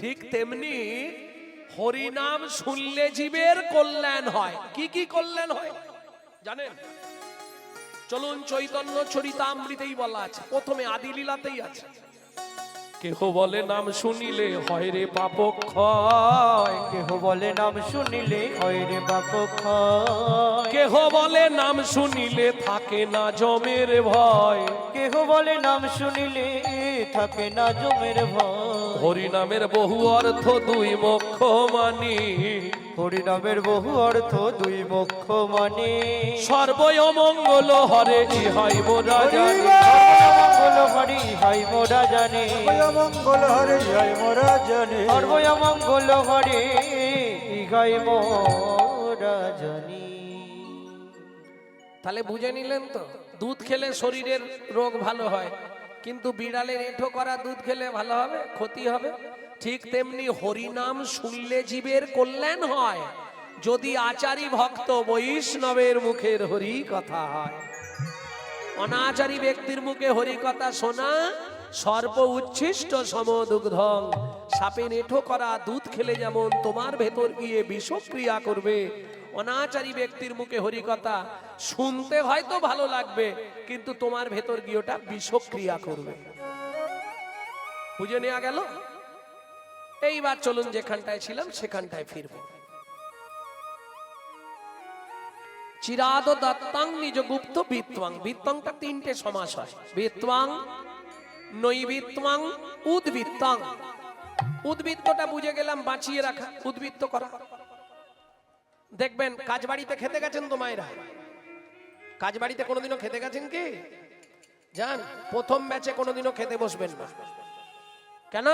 ঠিক তেমনি হরিনাম শুনলে জীবের কল্যাণ হয়। কি কি কল্যাণ হয় জানেন? চলুন চৈতন্য চরিতামৃতেই বলা আছে, প্রথমে আদি লীলাতেই আছে। কেহ বলে নাম শুনিলে হয় রে পাপ ক্ষয়, কেহ বলে নাম শুনিলে হয় রে পাপ ক্ষয়, কেহ বলে নাম শুনিলে থাকে না জমের ভয়, কেহ বলে নাম শুনিলে থাকে না জমের ভয়। হরিনামের বহু অর্থ দুই মোক্ষ মানি, হরিনামের বহু অর্থ দুই মোক্ষ মানে। সর্বমঙ্গল হরে ইহাই মোরা জানি, মঙ্গল হরি হাই মোরা জানে, মঙ্গল হরে জয় মোরা জানে, সর্বমঙ্গল হরে ইহাই মোরা জানি। তাহলে বুঝে নিলেন তো, দুধ খেলে শরীরের রোগ ভালো হয়, কিন্তু বিড়ালের এঁঠো করা দুধ খেলে ভালো হবে? ক্ষতি হবে। ঠিক তেমনি হরিনাম শুনলে জীবের কল্যাণ হয়, যদি আচারী ভক্ত বৈষ্ণবের মুখের হরি কথা হয়। অনাচারী ব্যক্তির মুখে হরি কথা শোনা সর্ব উচ্ছিষ্ট সমদুগ্ধং। সাপে এঁঠো করা দুধ খেলে যেমন তোমার ভেতর গিয়ে বিষক্রিয়া করবে, অনাচারী ব্যক্তির মুখে হরি কথা শুনতে হয়তো ভালো লাগবে, কিন্তু তোমার ভেতর গিয়ে ওটা বিষক্রিয়া করবে। বুঝে নেওয়া গেল? এইবার চলুন যেখানটায় ছিলাম সেখানটায় ফিরব। চিরাদ দত্তাং নিজ গুপ্ত বিত্বাং। বিত্তংটা তিনটে সমাস হয়, বিত্বাং, নৈবিত্বাং, উদ্বৃত্তাং। উদ্বৃত্তটা বুঝে গেলাম, বাঁচিয়ে রাখা, উদ্বৃত্ত করা। দেখবেন কাজ বাড়িতে খেতে গেছেন তো মায়েরা, কাজ বাড়িতে কোনোদিনও খেতে গেছেন কি? জান, প্রথম ব্যাচে কোনোদিনও খেতে বসবেন না। কেন?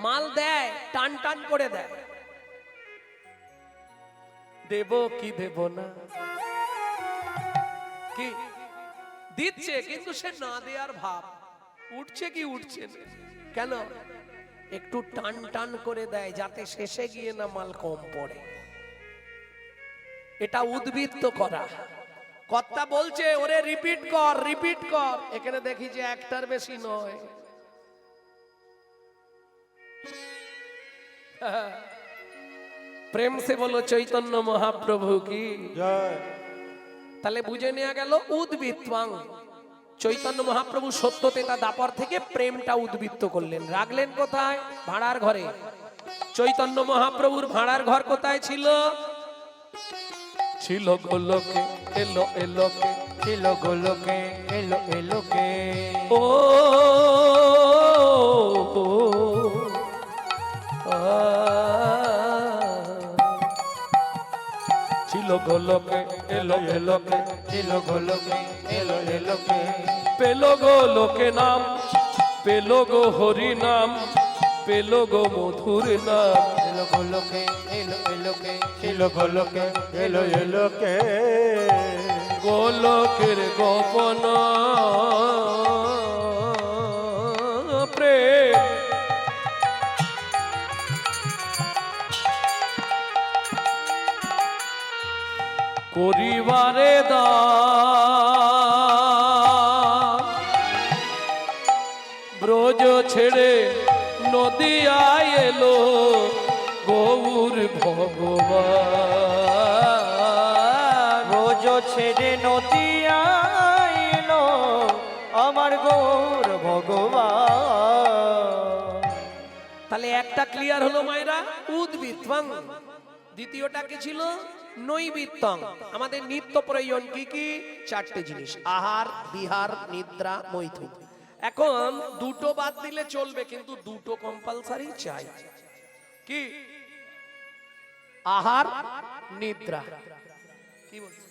মাল দেয়, টান টান করে দেয়, দেব কি দেব না, কি দিচ্ছে কিন্তু সে না দেয়ার ভাব, উঠছে কি উঠছে না। কেন? একটু টান টান করে দেয় যাতে শেষে গিয়ে না মাল কম পড়ে। এটা উদ্বৃত্ত করা। কর্তা বলছে ওরে রিপিট কর, রিপিট কর। এখানে দেখি যে একটার বেশি নয়। প্রেম সে বলো চৈতন্য মহাপ্রভু কি জয়। তাহলে বুঝে নেওয়া গেল উদ্বৃত্তাং। চৈতন্য মহাপ্রভু সত্যতেতা দাপর থেকে প্রেমটা উদ্বৃত্ত করলেন, রাখলেন কোথায়? ভাড়ার ঘরে। চৈতন্য মহাপ্রভুর ভাড়ার ঘর কোথায় ছিল? ছিল গোলকে, এলো এলোকে, ছিল গোলকে, এলো এলোকে, ও ছিল গোলকে, এলো এলোকে, ছিল গোলকে, এলো এলোকে, পেলো গো লোকে নাম, পেলো গো হরি নাম, পেলো গো মধুর নাম। এলো গোলকে, এলো এলোকে, ছিল গোলকে, এলো এলোকে, গোলকের গোপন প্রেম, করিবারে দান, ব্রজ ছেড়ে নদিয়ায় এলো গৌর ভগবান। রোজ ছেড়ে নদিয়া এলো আমার গৌর ভগবান। তাহলে একটা ক্লিয়ার হলো মায়েরা, উদ্বৃত্তাং। দ্বিতীয়টা কি ছিল? নৈবিত্তং। আমাদের নিত্য প্রয়োজন কি কি? চারটে জিনিস, আহার, বিহার, নিদ্রা, মৈথুন। এখন দুটো বাদ দিলে চলবে, কিন্তু দুটো কম্পালসারি চাই। কি? আহার, নিদ্রা। কি বলছে?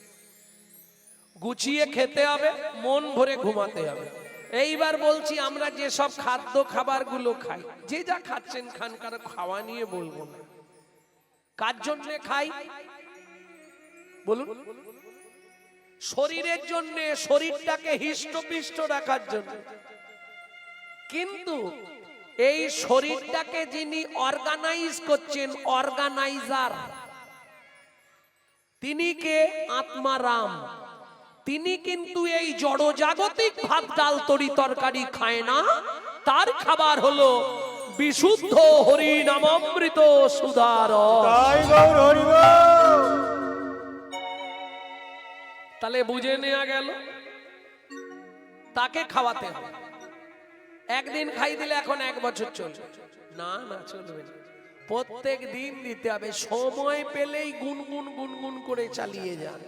গুছিয়ে খেতে হবে, মন ভরে ঘুমাতে হবে। এইবার বলছি, আমরা যে সব খাদ্য খাবারগুলো খাই, যে যা খাচ্ছেন খান, কারো খাওয়া নিয়ে বলবো না। কার জন্য খাই বলুন? শরীরের জন্য, শরীরটাকে হিষ্টপিষ্ট রাখার জন্য। কিন্তু এই শরীরটাকে যিনি অর্গানাইজ করছেন, অর্গানাইজার, তিনি কে? আত্মারাম। তিনি কিন্তু এই জড়জাগতিক ভাত ডাল তরি তরকারি খায় না। তার খাবার হলো বিশুদ্ধ হরি নামামৃত সুধার। তাই গৌর হরি বল। তাহলে বুঝে নেওয়া গেল তাকে খাওয়াতে হবে। একদিন খাই দিলে এখন 1 বছর চলবে না, না চলবে না, প্রত্যেক দিন দিতে হবে। সময় পেলেই গুনগুন গুনগুন করে চালিয়ে যান,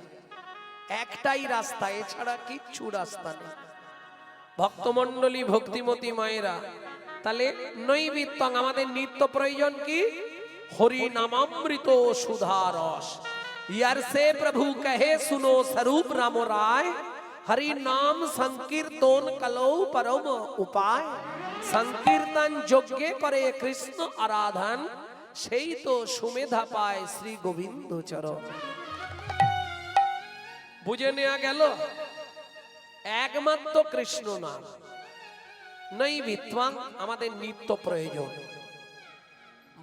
একটাই রাস্তা, এছাড়া কিচ্ছু রাস্তা নেই। ভক্তমণ্ডলী, ভক্তিমতী মায়েরা, তাহলে নৈবেদ্যং আমাদের নিত্য প্রয়োজন কি? হরি নামামৃত সুধারস। यार से प्रभु कहे सुनो स्वरूप राम राय, हरि नाम संकीर्तन कलो परम उपाय। संकीर्तन যোগ্য করে কৃষ্ণ আরাধন, সেই তো সুমেধা পায় শ্রী গোবিন্দ চরণ। বুঝে নেওয়া গেল একমাত্র কৃষ্ণ নাম নৈবেদ্যং আমাদের নিত্য প্রয়োজন।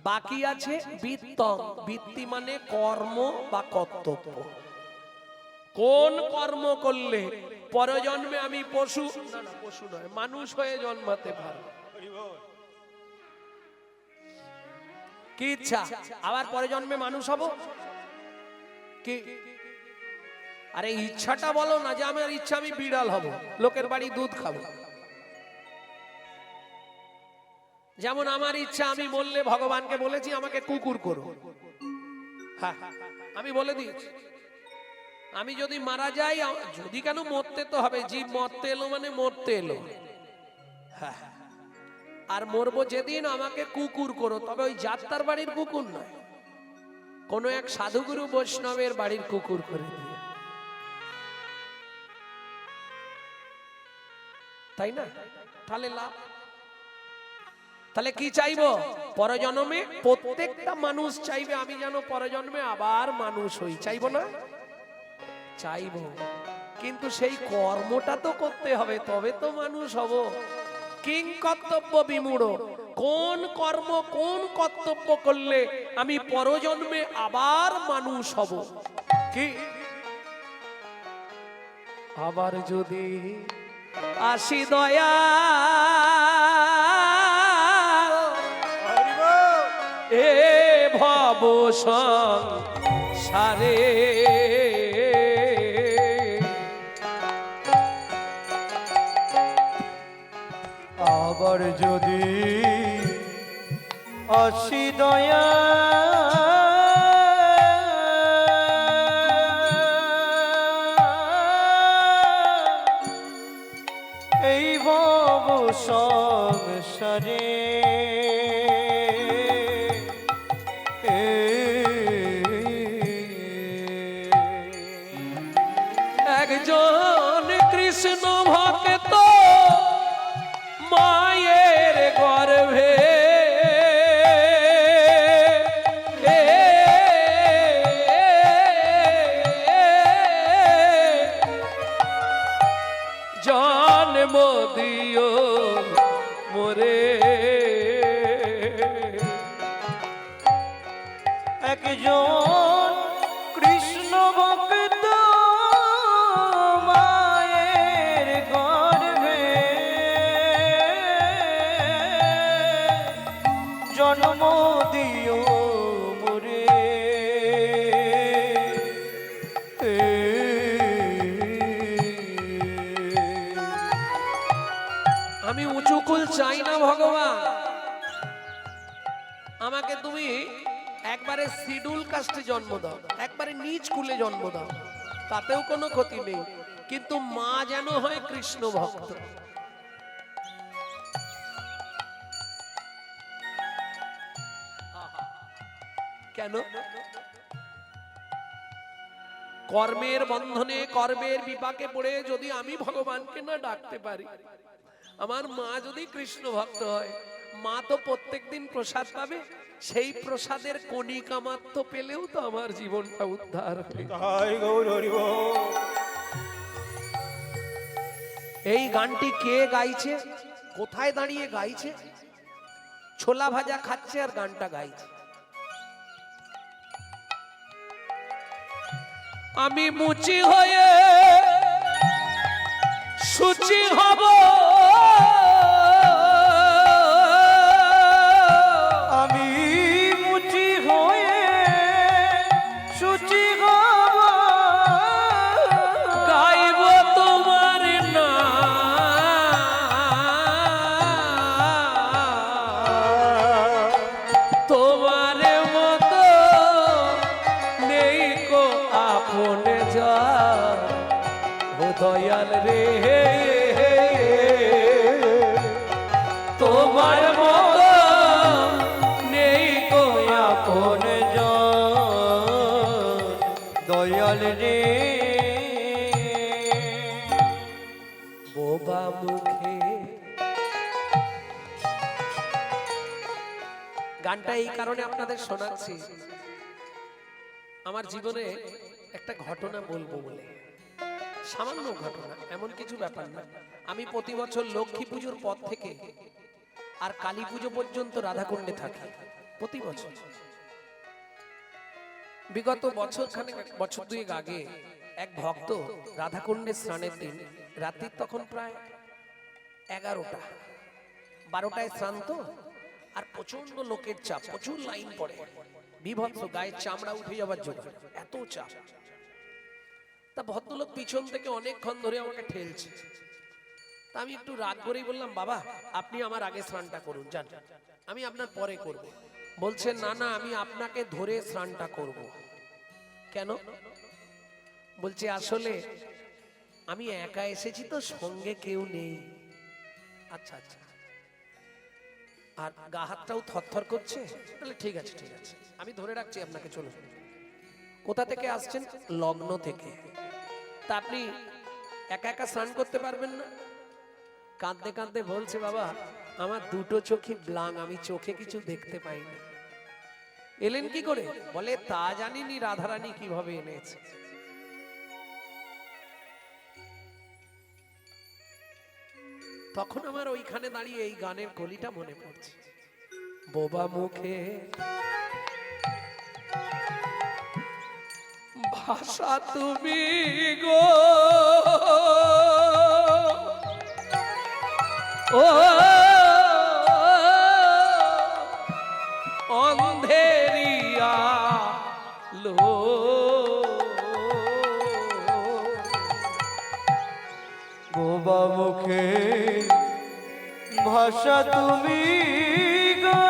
বাকি আছে বৃত্তং। বৃত্তি মানে কর্ম বা কর্তব্য। কোন কর্ম করলে পরজন্মে আমি পশু, না না পশু নয়, মানুষ হয়ে জন্মাতে পারবো। কি ইচ্ছা? আবার পরজন্মে মানুষ হব কি? আরে ইচ্ছাটা বলো না, যে আমার ইচ্ছা আমি বিড়াল হব, লোকের বাড়ি দুধ খাবো। যেমন আমার ইচ্ছা আমি বললে ভগবানকে বলেছি আমাকে কুকুর করো, হ্যাঁ আমি বলে দিয়েছি। আমি যদি মারা যাই, যদি কেন মরতে তো হবে, জীব মরতে এলো মানে মরতে এলো, হ্যাঁ, আর মরবো যেদিন আমাকে কুকুর করো, তবে ওই যাত্রার বাড়ির কুকুর নয়, কোন এক সাধুগুরু বৈষ্ণবের বাড়ির কুকুর করে দিয়ে, তাই না? তাহলে লাভ। তাহলে কি চাইবো? পরজন্মে প্রত্যেকটা মানুষ চাইবে আমি যেন পরজন্মে আবার মানুষ হই, চাইবো না? চাইবো, কিন্তু সেই কর্মটা তো করতে হবে, তবে তো মানুষ হব। কিং কর্তব্য বিমূঢ়, কোন কর্ম কোন কর্তব্য করলে আমি পরজন্মে আবার মানুষ হব? কি আবার যদি আসি দয়া এ ভব সংসারে, আবার যদি আসি দয়া এই ভব সংসারে, একজন কৃষ্ণ ভক্ত মায়ের গর্ভে জন্ম দিও মোরে, একজন কৃষ্ণ ভক্ত মায়ের গর্ভে জন্ম দিও মোরে, আমি উঁচু কুল চাই না ভগবান, আমাকে তুমি একবারে শিডিউল কাস্টে জন্ম দাও, একবারে নিচ কুলে জন্ম দাও, তাতেও কোনো ক্ষতি নেই, কিন্তু মা যেন হয় কৃষ্ণ ভক্ত। কেন? কর্মের বন্ধনে কর্মের বিপাকে পড়ে যদি আমি ভগবানকে না ডাকতে পারি, আমার মা যদি কৃষ্ণ ভক্ত হয়, মা তো প্রত্যেকদিন প্রসাদ পাবে, সেই প্রসাদের কণিকা মাত্র পেলেও তো আমার জীবনটা উদ্ধার হবে। তাই গৌর হরি বল। এই গানটি কে গাইছে, কোথায় দাঁড়িয়ে গাইছে? ছোলা ভাজা খাচ্ছে আর গানটা গাইছে। আমি মুচি হয়ে সুচি হব, গানটা এই কারণে আপনাদের শোনাচ্ছি, আমার জীবনে একটা ঘটনা বলবো বলে। সামান্য ঘটনা, এমন কিছু ব্যাপার না। আমি প্রতি বছর লক্ষ্মী পুজোর পর থেকে আর কালী পুজো পর্যন্ত রাধাকুণ্ডে থাকি, প্রতি বছর। বিগত বছর দুয়েক আগে এক ভক্ত রাধাকুণ্ডে স্নানের দিন রাত্রির তখন প্রায় 11টা 12টায় স্নান তো, আর প্রচন্ড লোকের চাপ, প্রচুর লাইন পড়ে, বিভৎস, গায়ের চামড়া উঠে যাবার জোগাড়, এত চাপ। তা ভদ্রলোক পিছন থেকে অনেকক্ষণ ধরে আমাকে ঠেলছে। তা আমি একটু রাগ করেই বললাম, বাবা আপনি আমার আগে স্নানটা করুন, যান, আমি আপনার পরে করব। বলছে না না, আমি আপনাকে ধরে স্নানটা করব। কেন? বলছে আসলে আমি একা এসেছি তো, সঙ্গে কেউ নেই। আচ্ছা আচ্ছা, আর গা হাতটাও থরথর করছে, তাহলে ঠিক আছে ঠিক আছে, আমি ধরে রাখছি আপনাকে, চলুন। কোথা থেকে আসছেন? লগ্ন থেকে। তা আপনি একা একা স্নান করতে পারবেন না? কাঁদতে কাঁদতে বলছে, বাবা আমার দুটো চোখই ব্লাং, আমি চোখে কিছু দেখতে পাই না। এলেন কি করে? বলে তা জানিনি রাধারানী কিভাবে এনেছে। তখন আমার ওইখানে দাঁড়িয়ে এই গানের কলিটা মনে পড়ছে। বোবা মুখে ভাষা তুমি গো, ও অন্ধেরিয়া লো, বোবা মুখে ভাষা তুমি গো,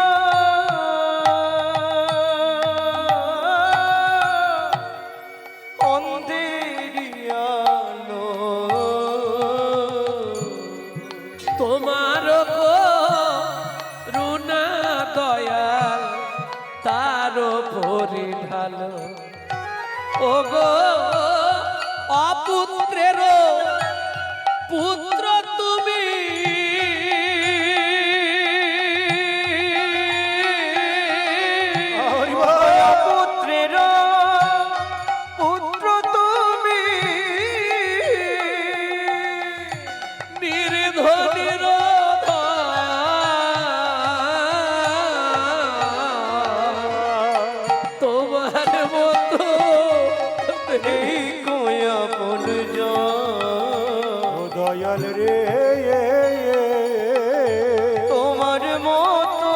অন্ধেরিয়া লো, তোমার করুণা দয়াল তার উপরে ঢালো, ও গো অপুত্রের পুত্র তুমি, পুত্রের পুত্র তুমি, নির্ধনের তোমার মতো এই কোয়া পন দয়াল রে, তোমার মতো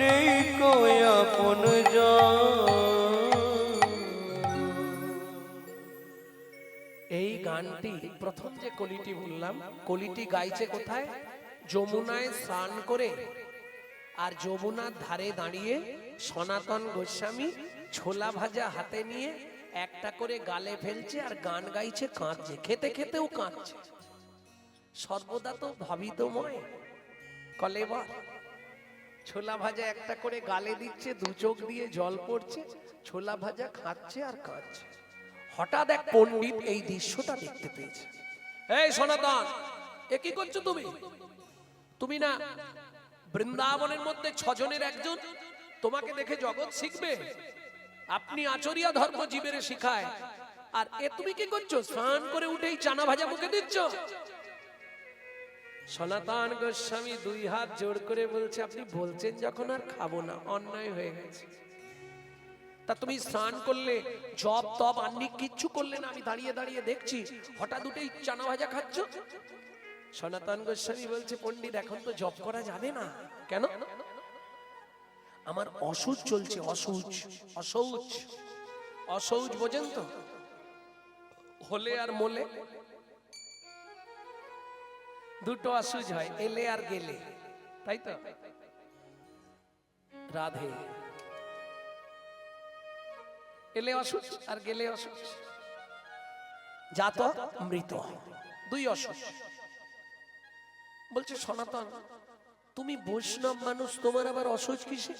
নেই কোয়া পন। এই গানটি প্রথম যে কলিটি বললাম, কলিটি গাইছে কোথায়? যমুনায় স্নান করে, আর যমুনার ধারে দাঁড়িয়ে সনাতন গোস্বামী ছোলা ভাজা হাতে নিয়ে একটা করে গালে ফেলছে আর গান গাইছে, কাঁদছে, খেতে খেতেও কাঁদছে। সর্বদা তো ভাবিতময় কলেবর, ছোলা ভাজা একটা করে গালে দিচ্ছে, দু চোখ দিয়ে জল পড়ছে, ছোলা ভাজা খাচ্ছে আর কাঁদছে। হঠাৎ এক পণ্ডিত এই দৃশ্যটা দেখতে পেয়েছে। এই সনাতন, এ কি করছো তুমি? তুমি না বৃন্দাবনের মধ্যে 6 জনের একজন, তোমাকে দেখে জগৎ শিখবে। আপনি আচরিয়া ধর্ম জীবের শিখায়, আর এ তুমি কি করছো? স্নান করে উঠেই চানা ভাজা মুখে দিচ্ছ। সনাতন গোস্বামী 2 হাত জোড় করে বলছে, আপনি বলছেন যখন আর খাবো না, অন্যায় হয়ে গেছে। তা তুমি স্নান করলে, জপ তপ আন্নি কিচ্ছু করলে না, আমি দাঁড়িয়ে দাঁড়িয়ে দেখছি, হঠাৎ উঠেই চানা ভাজা খাচ্ছ। সনাতন গোস্বামী বলছে, পণ্ডিত এখন তো জপ করা যাবে না। কেন? আমার অসুচ চলছে, অসুচ। অসৌচ, অসৌচ বোঝেন তো? হলে আর মোলে দুটো অসুচ হয়, এলে আর গেলে, তাই তো? রাধে, এলে অসুচ আর গেলে অসুচ, জাত মৃত, 2 অসুচ। বলছে সনাতন, তুমি বৈষ্ণব মানুষ, তোমার আবার অসুচ কিসে?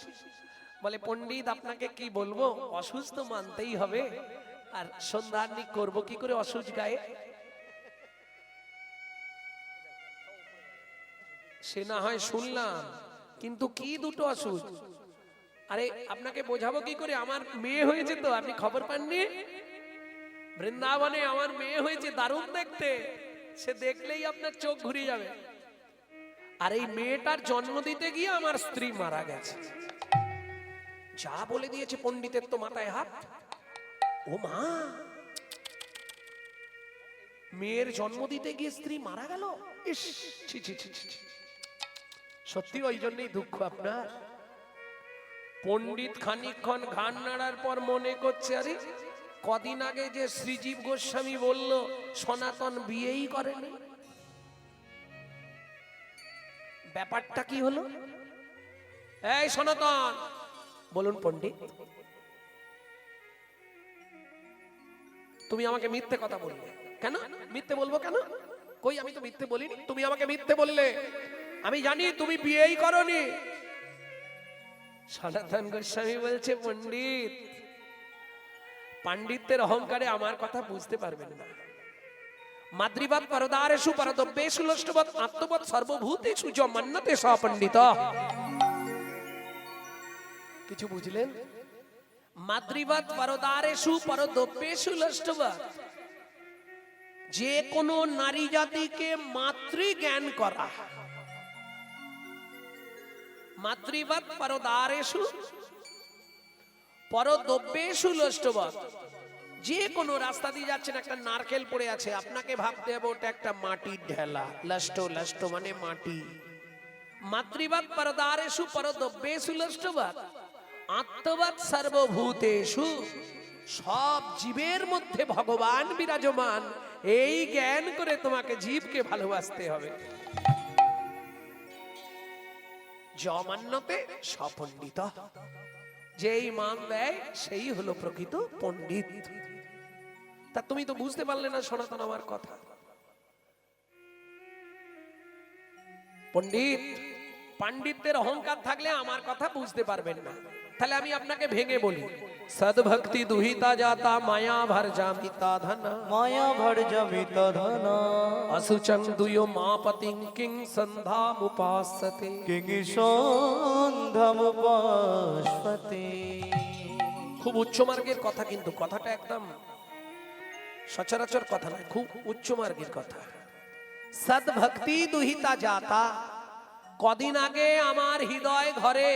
বলে পণ্ডিত আপনাকে কি বলবো, অসুচ তো মানতেই হবে, আর সন্ধ্যান্নি করবো কি করে অসুচ গায়ে? সে না হয় শুনলাম, কিন্তু কি দুটো অসুচ? আরে আপনাকে বোঝাবো কি করে, আমার মেয়ে হয়েছে তো, আপনি খবর পাননি? বৃন্দাবনে আমার মেয়ে হয়েছে, দারুণ দেখতে, সে দেখলেই আপনার চোখ ঘুরে যাবে। আর এই মেয়েটার জন্ম দিতে গিয়ে আমার স্ত্রী মারা গেছে। যা বলে দিয়েছে পণ্ডিতের তো মাথায় হাত। ও মা, মেয়ের জন্ম দিতে গিয়ে স্ত্রী মারা গেল, ইস, ছি ছি ছি ছি। সত্যি ওই জন্যই দুঃখ আপনার। পণ্ডিত খানিকক্ষণ ঘাড় নাড়ার পর মনে করছে, আরে কদিন আগে যে শ্রীজীব গোস্বামী বলল সনাতন বিয়েই করেনি, ব্যাপারটা কি হলো? এই সনাতন, বলুন পণ্ডিত, তুমি আমাকে মিথ্যে কথা বললে কেন? মিথ্যে বলবো কেন? কই, আমি তো মিথ্যে বলিনি, তুমি আমাকে মিথ্যে বললে, আমি জানি তুমি বিয়েই করনি। সনাতন গোস্বামী বলছে, পণ্ডিত, পাণ্ডিত্যের অহংকারে আমার কথা বুঝতে পারবেন না। মাদ্রিবাদ পরদারেষু পরদব্যেষু লষ্টবৎ আত্মবৎ সর্বভূতেষু য মন্যতে স পণ্ডিত। কিছু বুঝলেন? মাদ্রিবাদ পরদারেষু পরদব্যেষু লষ্টবৎ, যে কোনো নারী জাতিকে মাতৃ জ্ঞান করা। মাতৃবাদ পরদারেষু পরদব্যেষু লষ্টবৎ, যে কোনো রাস্তা দিয়ে যাচ্ছেন, একটা নারকেল পড়ে আছে, আপনাকে ভাবতে হবে ওটা একটা মাটির ঢেলা। লষ্ট, লষ্ট মানে মাটি। মাতৃবাদ পরদারেষু পরদব্যেষু লষ্টবৎ আত্মবাদ সর্বভূতেষু, সব জীবের মধ্যে ভগবান বিরাজমান, এই জ্ঞান করে তোমাকে জীবকে ভালোবাসতে হবে। যমান্যতে সপণ্ডিত, যেই মান দেয় সেই হলো প্রকৃত পণ্ডিত। তা তুমি তো বুঝতে পারলে না সনাতন আমার কথা। পণ্ডিত, পাণ্ডিত্যের অহংকার থাকলে আমার কথা বুঝতে পারবেন না। তাহলে আমি আপনাকে ভেঙে বলি, সদ্ভক্তি দুহিতা জাতা মায়া ভর জামিতা ধনা, মায়া ভর জমিতা ধনা, অসুচং দুয়ো মাপতিং কিং সন্ধামুপাসতে, কিং সন্ধামুপাসতে। খুব উচ্চ মার্গের কথা, কিন্তু কথাটা একদম সচরাচর কথা নয়, খুব উচ্চ মার্গের কথা। সদ্ভক্তি দুহিতা জাতা, কদিন আগে আমার হৃদয় ঘরে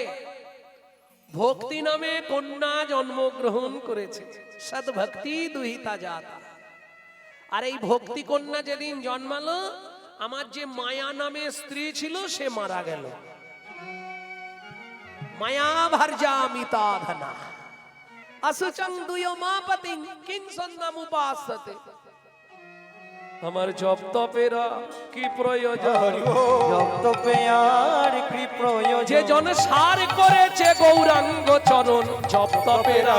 ভক্তি নামে কন্যা জন্মগ্রহণ করেছে। সদ্ভক্তি দুহিতা জাতা, আর এই ভক্তি কন্যা যেদিন জন্মালো, আমার যে মায়া নামে স্ত্রী ছিল সে মারা গেল। মায়া ভার্যামিতা ধনা, আসুচং দুয়ো মাপতিং কিং সন্ধামুপাসতে। আমার জপ তপেরা কি প্রয়োজন, জপ তপে আর কি প্রয়োজন, যে জন সার করেছে গৌরাঙ্গ চরণ, জপ তপেরা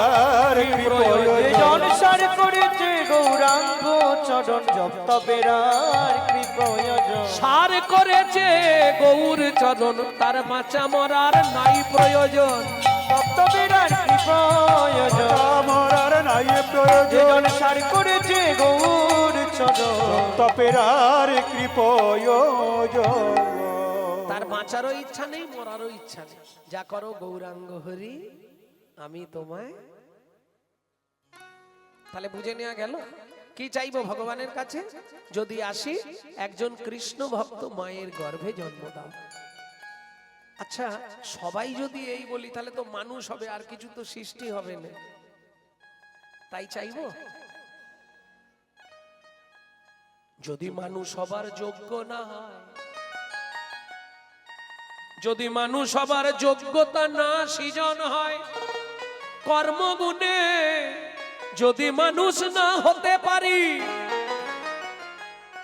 কি যে প্রয়োজন, জন সার করেছে গৌরাঙ্গ চরণ, জপ তপের আর কি প্রয়োজন। সার করেছে গৌর চরণ, তার বাঁচা মরার নাই প্রয়োজন। জপ তপের আর কি প্রয়োজন, আমার আর নাই যে প্রয়োজন, জন সার করেছে গৌর চরণ, তপের আর কি প্রয়োজন। তার বাঁচারও ইচ্ছা নেই, মরারও ইচ্ছা নেই। যা করো গৌরাঙ্গ হরি, আমি তোমায়। তাহলে বুঝে নেওয়া গেল কি চাইবো ভগবানের কাছে, যদি আসি একজন কৃষ্ণ ভক্ত মায়ের গর্ভে জন্ম দাও। আচ্ছা, সবাই যদি এই বলি তাহলে তো মানুষ হবে, আর কিছু তো সৃষ্টি হবে না। তাই চাইবো, যদি মানুষ হবার যোগ্য না হয়, যদি মানুষ হবার যোগ্যতা না সৃজন হয়, কর্মগুণে যদি মানুষ না হতে পারি,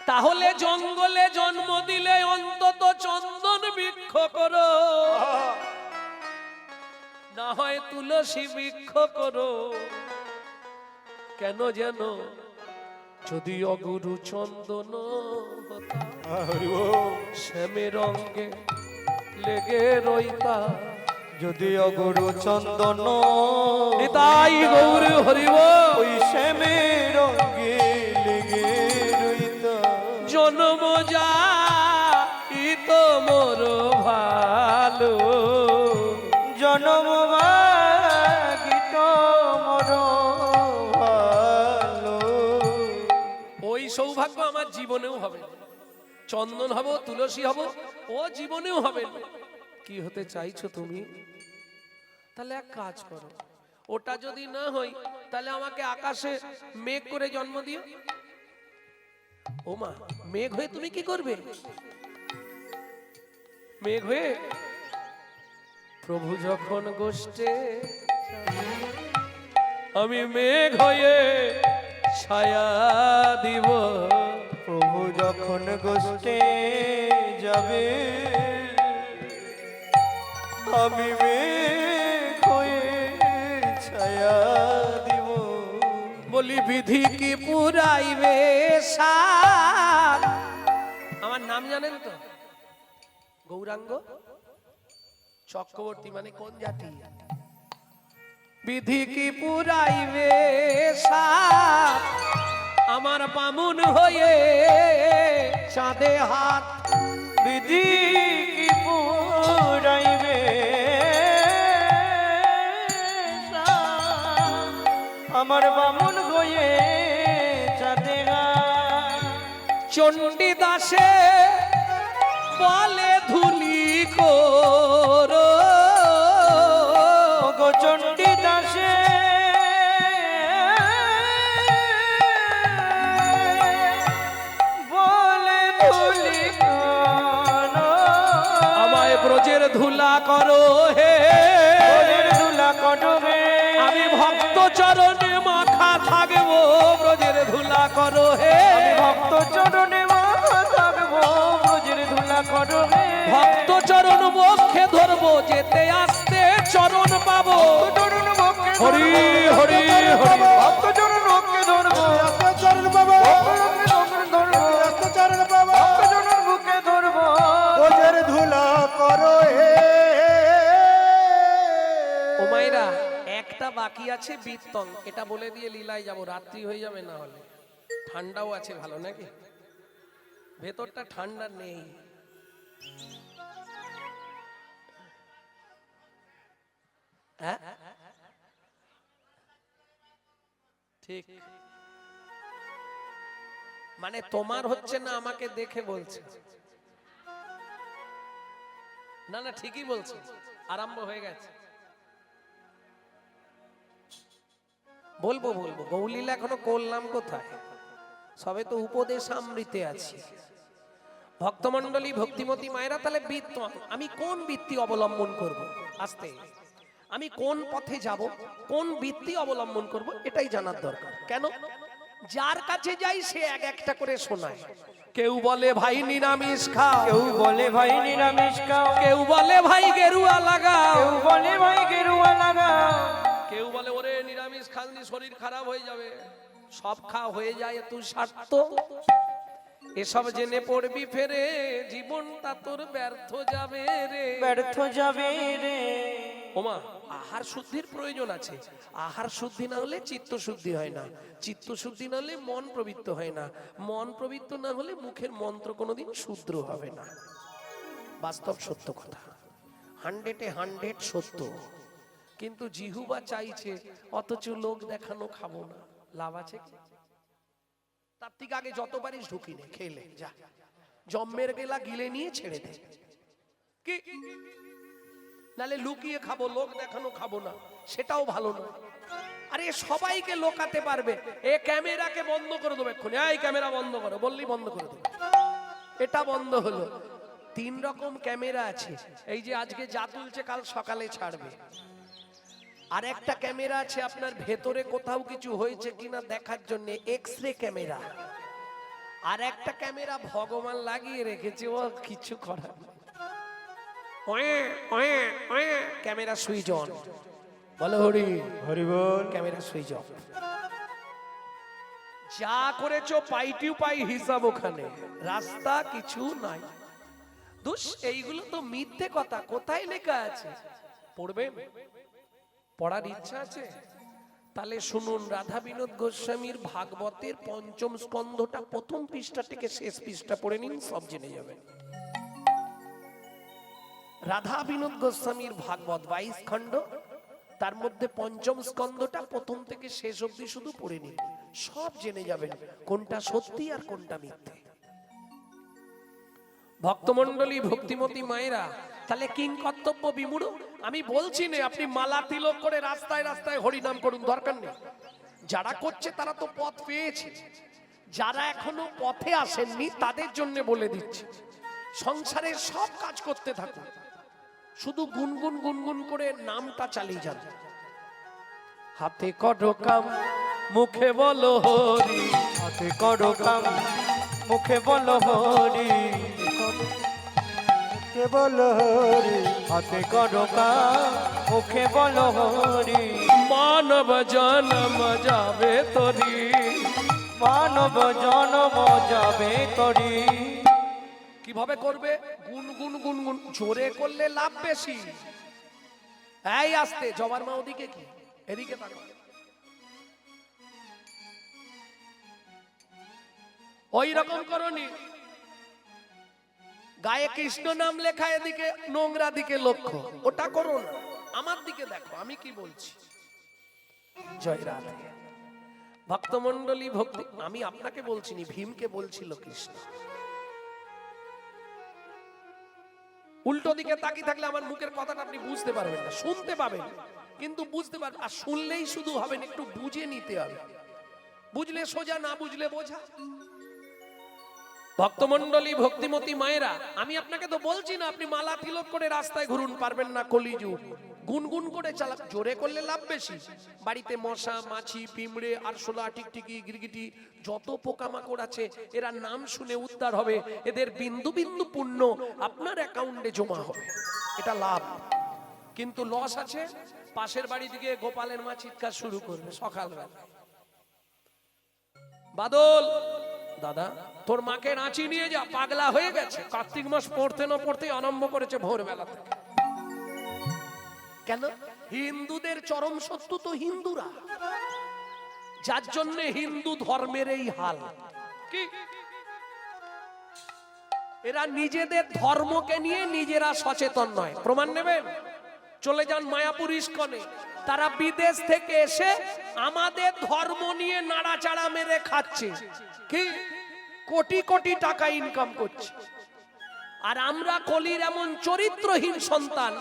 তাহলে জঙ্গলে জন্ম দিলে অন্তত চন্দন বৃক্ষ করো, না হয় তুলসী বৃক্ষ করো। কেন যেন যদি অগুরু চন্দন হরি বল, শ্যামের রঙে লেগে রইতা, যদি অগুরু চন্দন নিতাই গৌর হরিব, ওই শ্যামের রঙে লেগে রইত, জন্ম যাই তো মোর ভালো, জনম গীত মর ভালো। ওই সৌভাগ্য আমার জীবনেও হবে না। চন্দন হব, তুলসী হব, ও জীবনেও হবে না। কি হতে চাইছো তুমি? তাহলে এক কাজ করো, ওটা যদি না হই তাহলে আমাকে আকাশে মেঘ করে জন্ম দিও। ও মা, মেঘ হয়ে তুমি কি করবে? মেঘ হয়ে প্রভু যখন গোষ্ঠে, আমি মেঘ হয়ে ছায়া দিব। প্রভু যখন গোষ্ঠে যাবে, আমি মেঘ হয়ে ছায়া দিব। বলি বিধি কি পুরাইবে সার। আমার নাম জানেন তো? গৌরাঙ্গ চক্রবর্তী। মানে কোন জাতি? বিধি কি পুরাইবে সার, আমার বামুন হয়ে চাঁদে হাত। বিধি কি পুরাইবে আমার বামুন হয়ে চাঁদে হাত। চণ্ডী দাসে বলে ধুলি করো, গো চণ্ডী দাসে বলে ধুলি করো, আমায় ব্রজের ধুলা করো হে, ব্রজের ধুলা করো হে। আমি ভক্ত চরণে মাখা থাকবো, ব্রজের ধুলা করো হে। আমি ভক্ত চরণে মাখা থাকবো, ব্রজের ধুলা করো হে। ভক্ত চরণ বক্ষে ধরবো, যেতে আসতে চরণ পাবো। চরণ বক্ষে হরি হরি হরি। ভক্ত চরণ বক্ষে ধরবো, চরণ বাবা, ধরবো চরণ বাবা, ভক্ত চরণ বুকে ধরবো। ওজের ধুলা করো হে। ও মায়েরা, একটা বাকি আছে বীরতং, এটা বলে দিয়ে লীলায় যাব। রাত্রি হয়ে যাবে না হলে। ঠান্ডাও আছে ভালো নাকি? ভেতরটা ঠান্ডা নেই। হ্যাঁ ঠিক। মানে তোমার হচ্ছে না, আমাকে দেখে বলছে। না না, ঠিকই বলছে, আরম্ভ হয়ে গেছে। বলবো বলবো, গৌলীলা এখনো করলাম কোথায়? সবে তো উপদেশ আমৃতে আছি। ভক্তমণ্ডলী, ভক্তিমতী মায়েরা, তাহলে বৃত্ত আমি কোন বৃত্তি অবলম্বন করব? আস্তে, আমি কোন পথে যাব, কোন বৃত্তি অবলম্বন করব, এটাই জানার দরকার। কেন? যার কাছে যাই সে এক একটা করে শোনায়। কেউ বলে ভাই নিরামিষ খাও, কেউ বলে ভাই নিরামিষ খাও, কেউ বলে ভাই গেরুয়া লাগাও, কেউ বলে ভাই গেরুয়া লাগাও, কেউ বলে ওরে নিরামিষ খাসনি শরীর খারাপ হয়ে যাবে। সব খা হয়ে যায়, তুই স্বার্থ। এসব জেনে পড়বি ফেরে, জীবনটা তোর ব্যর্থ যাবে রে, ব্যর্থ যাবে রে। ওমা, আহার শুদ্ধির প্রয়োজন আছে। আহার শুদ্ধি না হলে চিত্ত শুদ্ধি হয় না, চিত্ত শুদ্ধি না হলে মন প্রবৃত্ত হয় না, মন প্রবৃত্ত না হলে মুখের মন্ত্র কোনোদিন শুদ্র হবে না। বাস্তব সত্য কথা, 100 সত্য। কিন্তু জিহুবা চাইছে, অথচ লোক দেখানো খাবো না। লাভ আছে কি? তার থেকে আগে যত পারিস ঢুকি নে, খেলে যা, জম্মের গেলা গিলে নিয়ে ছেড়ে দে। কি নালে লুকিয়ে খাবো, লোক দেখানো খাবো না, সেটাও ভালো নয়। আরে সবাইকে লোকাতে পারবে। এ ক্যামেরাকে বন্ধ করে দেবো এক্ষুনি, এই ক্যামেরা বন্ধ করো বললি বন্ধ করে দেবো। এটা বন্ধ হলো। 3 রকম ক্যামেরা আছে। এই যে আজকে যা তুলছে কাল সকালে ছাড়বে। আর একটা ক্যামেরা আছে আপনার ভেতরে কোথাও কিছু হয়েছে কিনা দেখার জন্য, এক্স-রে ক্যামেরা। আর একটা ক্যামেরা ভগবান লাগিয়ে রেখেছে, ও কিছু করার নেই। ক্যামেরা সুইচ অন, বলো হরি হরি বল। Camera switch off. যা করেছো পাইটিউ পাই হিসাব, ওখানে রাস্তা কিছু নাই। দুষ, এইগুলো তো মিথ্যে কথা। কোথায় লেখা আছে? পড়বেন? পড়ার ইচ্ছা আছে? তাহলে শুনুন, রাধা বিনোদ গোস্বামীর ভাগবতের 5ম স্কন্ধটা 1ম পৃষ্ঠা থেকে শেষ পৃষ্ঠা পড়ে নিন, সব জেনে যাবেন। রাধা বিনোদ গোস্বামীর ভাগবত 22 খণ্ড, তার মধ্যে পঞ্চম স্কন্ধটা প্রথম থেকে শেষ অবধি শুধু পড়ে নিন, সব জেনে যাবেন কোনটা সত্যি আর কোনটা মিথ্যে। ভক্তমণ্ডলী, ভক্তিমতী মায়েরা, তাহলে কিং কর্তব্য বিমূঢ়। আমি বলছি না আপনি মালা তিলক করে রাস্তায় রাস্তায় হরিনাম করুন, দরকার নেই। যারা করছে তারা তো পথ পেয়েছে, যারা এখনো পথে আসেননি তাদের জন্য বলে দিচ্ছি, সংসারের সব কাজ করতে থাকুন, শুধু গুনগুন গুনগুন করে নামটা চালিয়ে যান। হাতে করো কাম, মুখে বলো হরি, হাতে করো কাম, মুখে বলো হরি, কেবল হরি হাতে করো কাম, মুখে বলো হরি, মানব জন্ম যাবে তোরি। মানব জনম যাবে তরি। কিভাবে করবে? গুনগুন গুনগুন, জোরে করলে লাভ বেশি। এই আসতে, জবার মা ওদিকে কি, এদিকে তাকাও। ওই রকম করনি, গায়ে কৃষ্ণ নাম লেখা, এদিকে নোংরা দিকে লক্ষ্য, ওটা করো না, আমার দিকে দেখো আমি কি বলছি। জয় রাধে। ভক্তমণ্ডলী, ভক্তি, আমি আপনাকে বলছিনি, ভীমকে বলছিল কৃষ্ণ। উল্টো দিকে তাকিয়ে থাকলে আমার মুখের কথাটা আপনি বুঝতে পারবেন না, শুনতে পাবেন কিন্তু বুঝতে পারবেন, আর শুনলেই শুধু হবেন, একটু বুঝে নিতে হবে, বুঝলে সোজা, না বুঝলে বোঝা। ভক্তমণ্ডলী, ভক্তিমতী মায়েরা, আমি আপনাকে তো বলছি না আপনি মালা তিলক করে রাস্তায় ঘুরুন, পারবেন না, কলিযুগ। গুনগুন করে চালা, জোরে করলে লাভ বেশি। বাড়িতে মশা, মাছি, পিঁমড়ে, আরশোলা, টিকটিকি, গিরগিটি, যত পোকামাকড় আছে, এরা নাম শুনে উদ্ধার হবে, এদের বিন্দু বিন্দু পুণ্য আপনার অ্যাকাউন্টে জমা হবে, এটা লাভ। কিন্তু লস আছে, পাশের বাড়ি দিকে গোপালের মা চিৎকার শুরু করবে সকালবেলা, বাদল দাদা তোর মাকে রাঁচি নিয়ে যা, পাগলা হয়ে গেছে। কার্তিক মাস পড়তে না পড়তে আরম্ভ করেছে ভোরবেলা থেকে। কেন? হিন্দুদের চরম শত্রু তো হিন্দুরা, যার জন্য হিন্দু ধর্মের এই হাল। কি এরা নিজেদের ধর্মকে নিয়ে নিজেরা সচেতন নয়, প্রমাণ নেবেন? চলে যান মায়াপুর ইস্কনে, তারা বিদেশ থেকে এসে আমাদের ধর্ম নিয়ে নাড়াচাড়া মেরে খাচ্ছে, কি কোটি কোটি টাকা ইনকাম করছে। আর আমরা কলির এমন চরিত্রহীন সন্তান,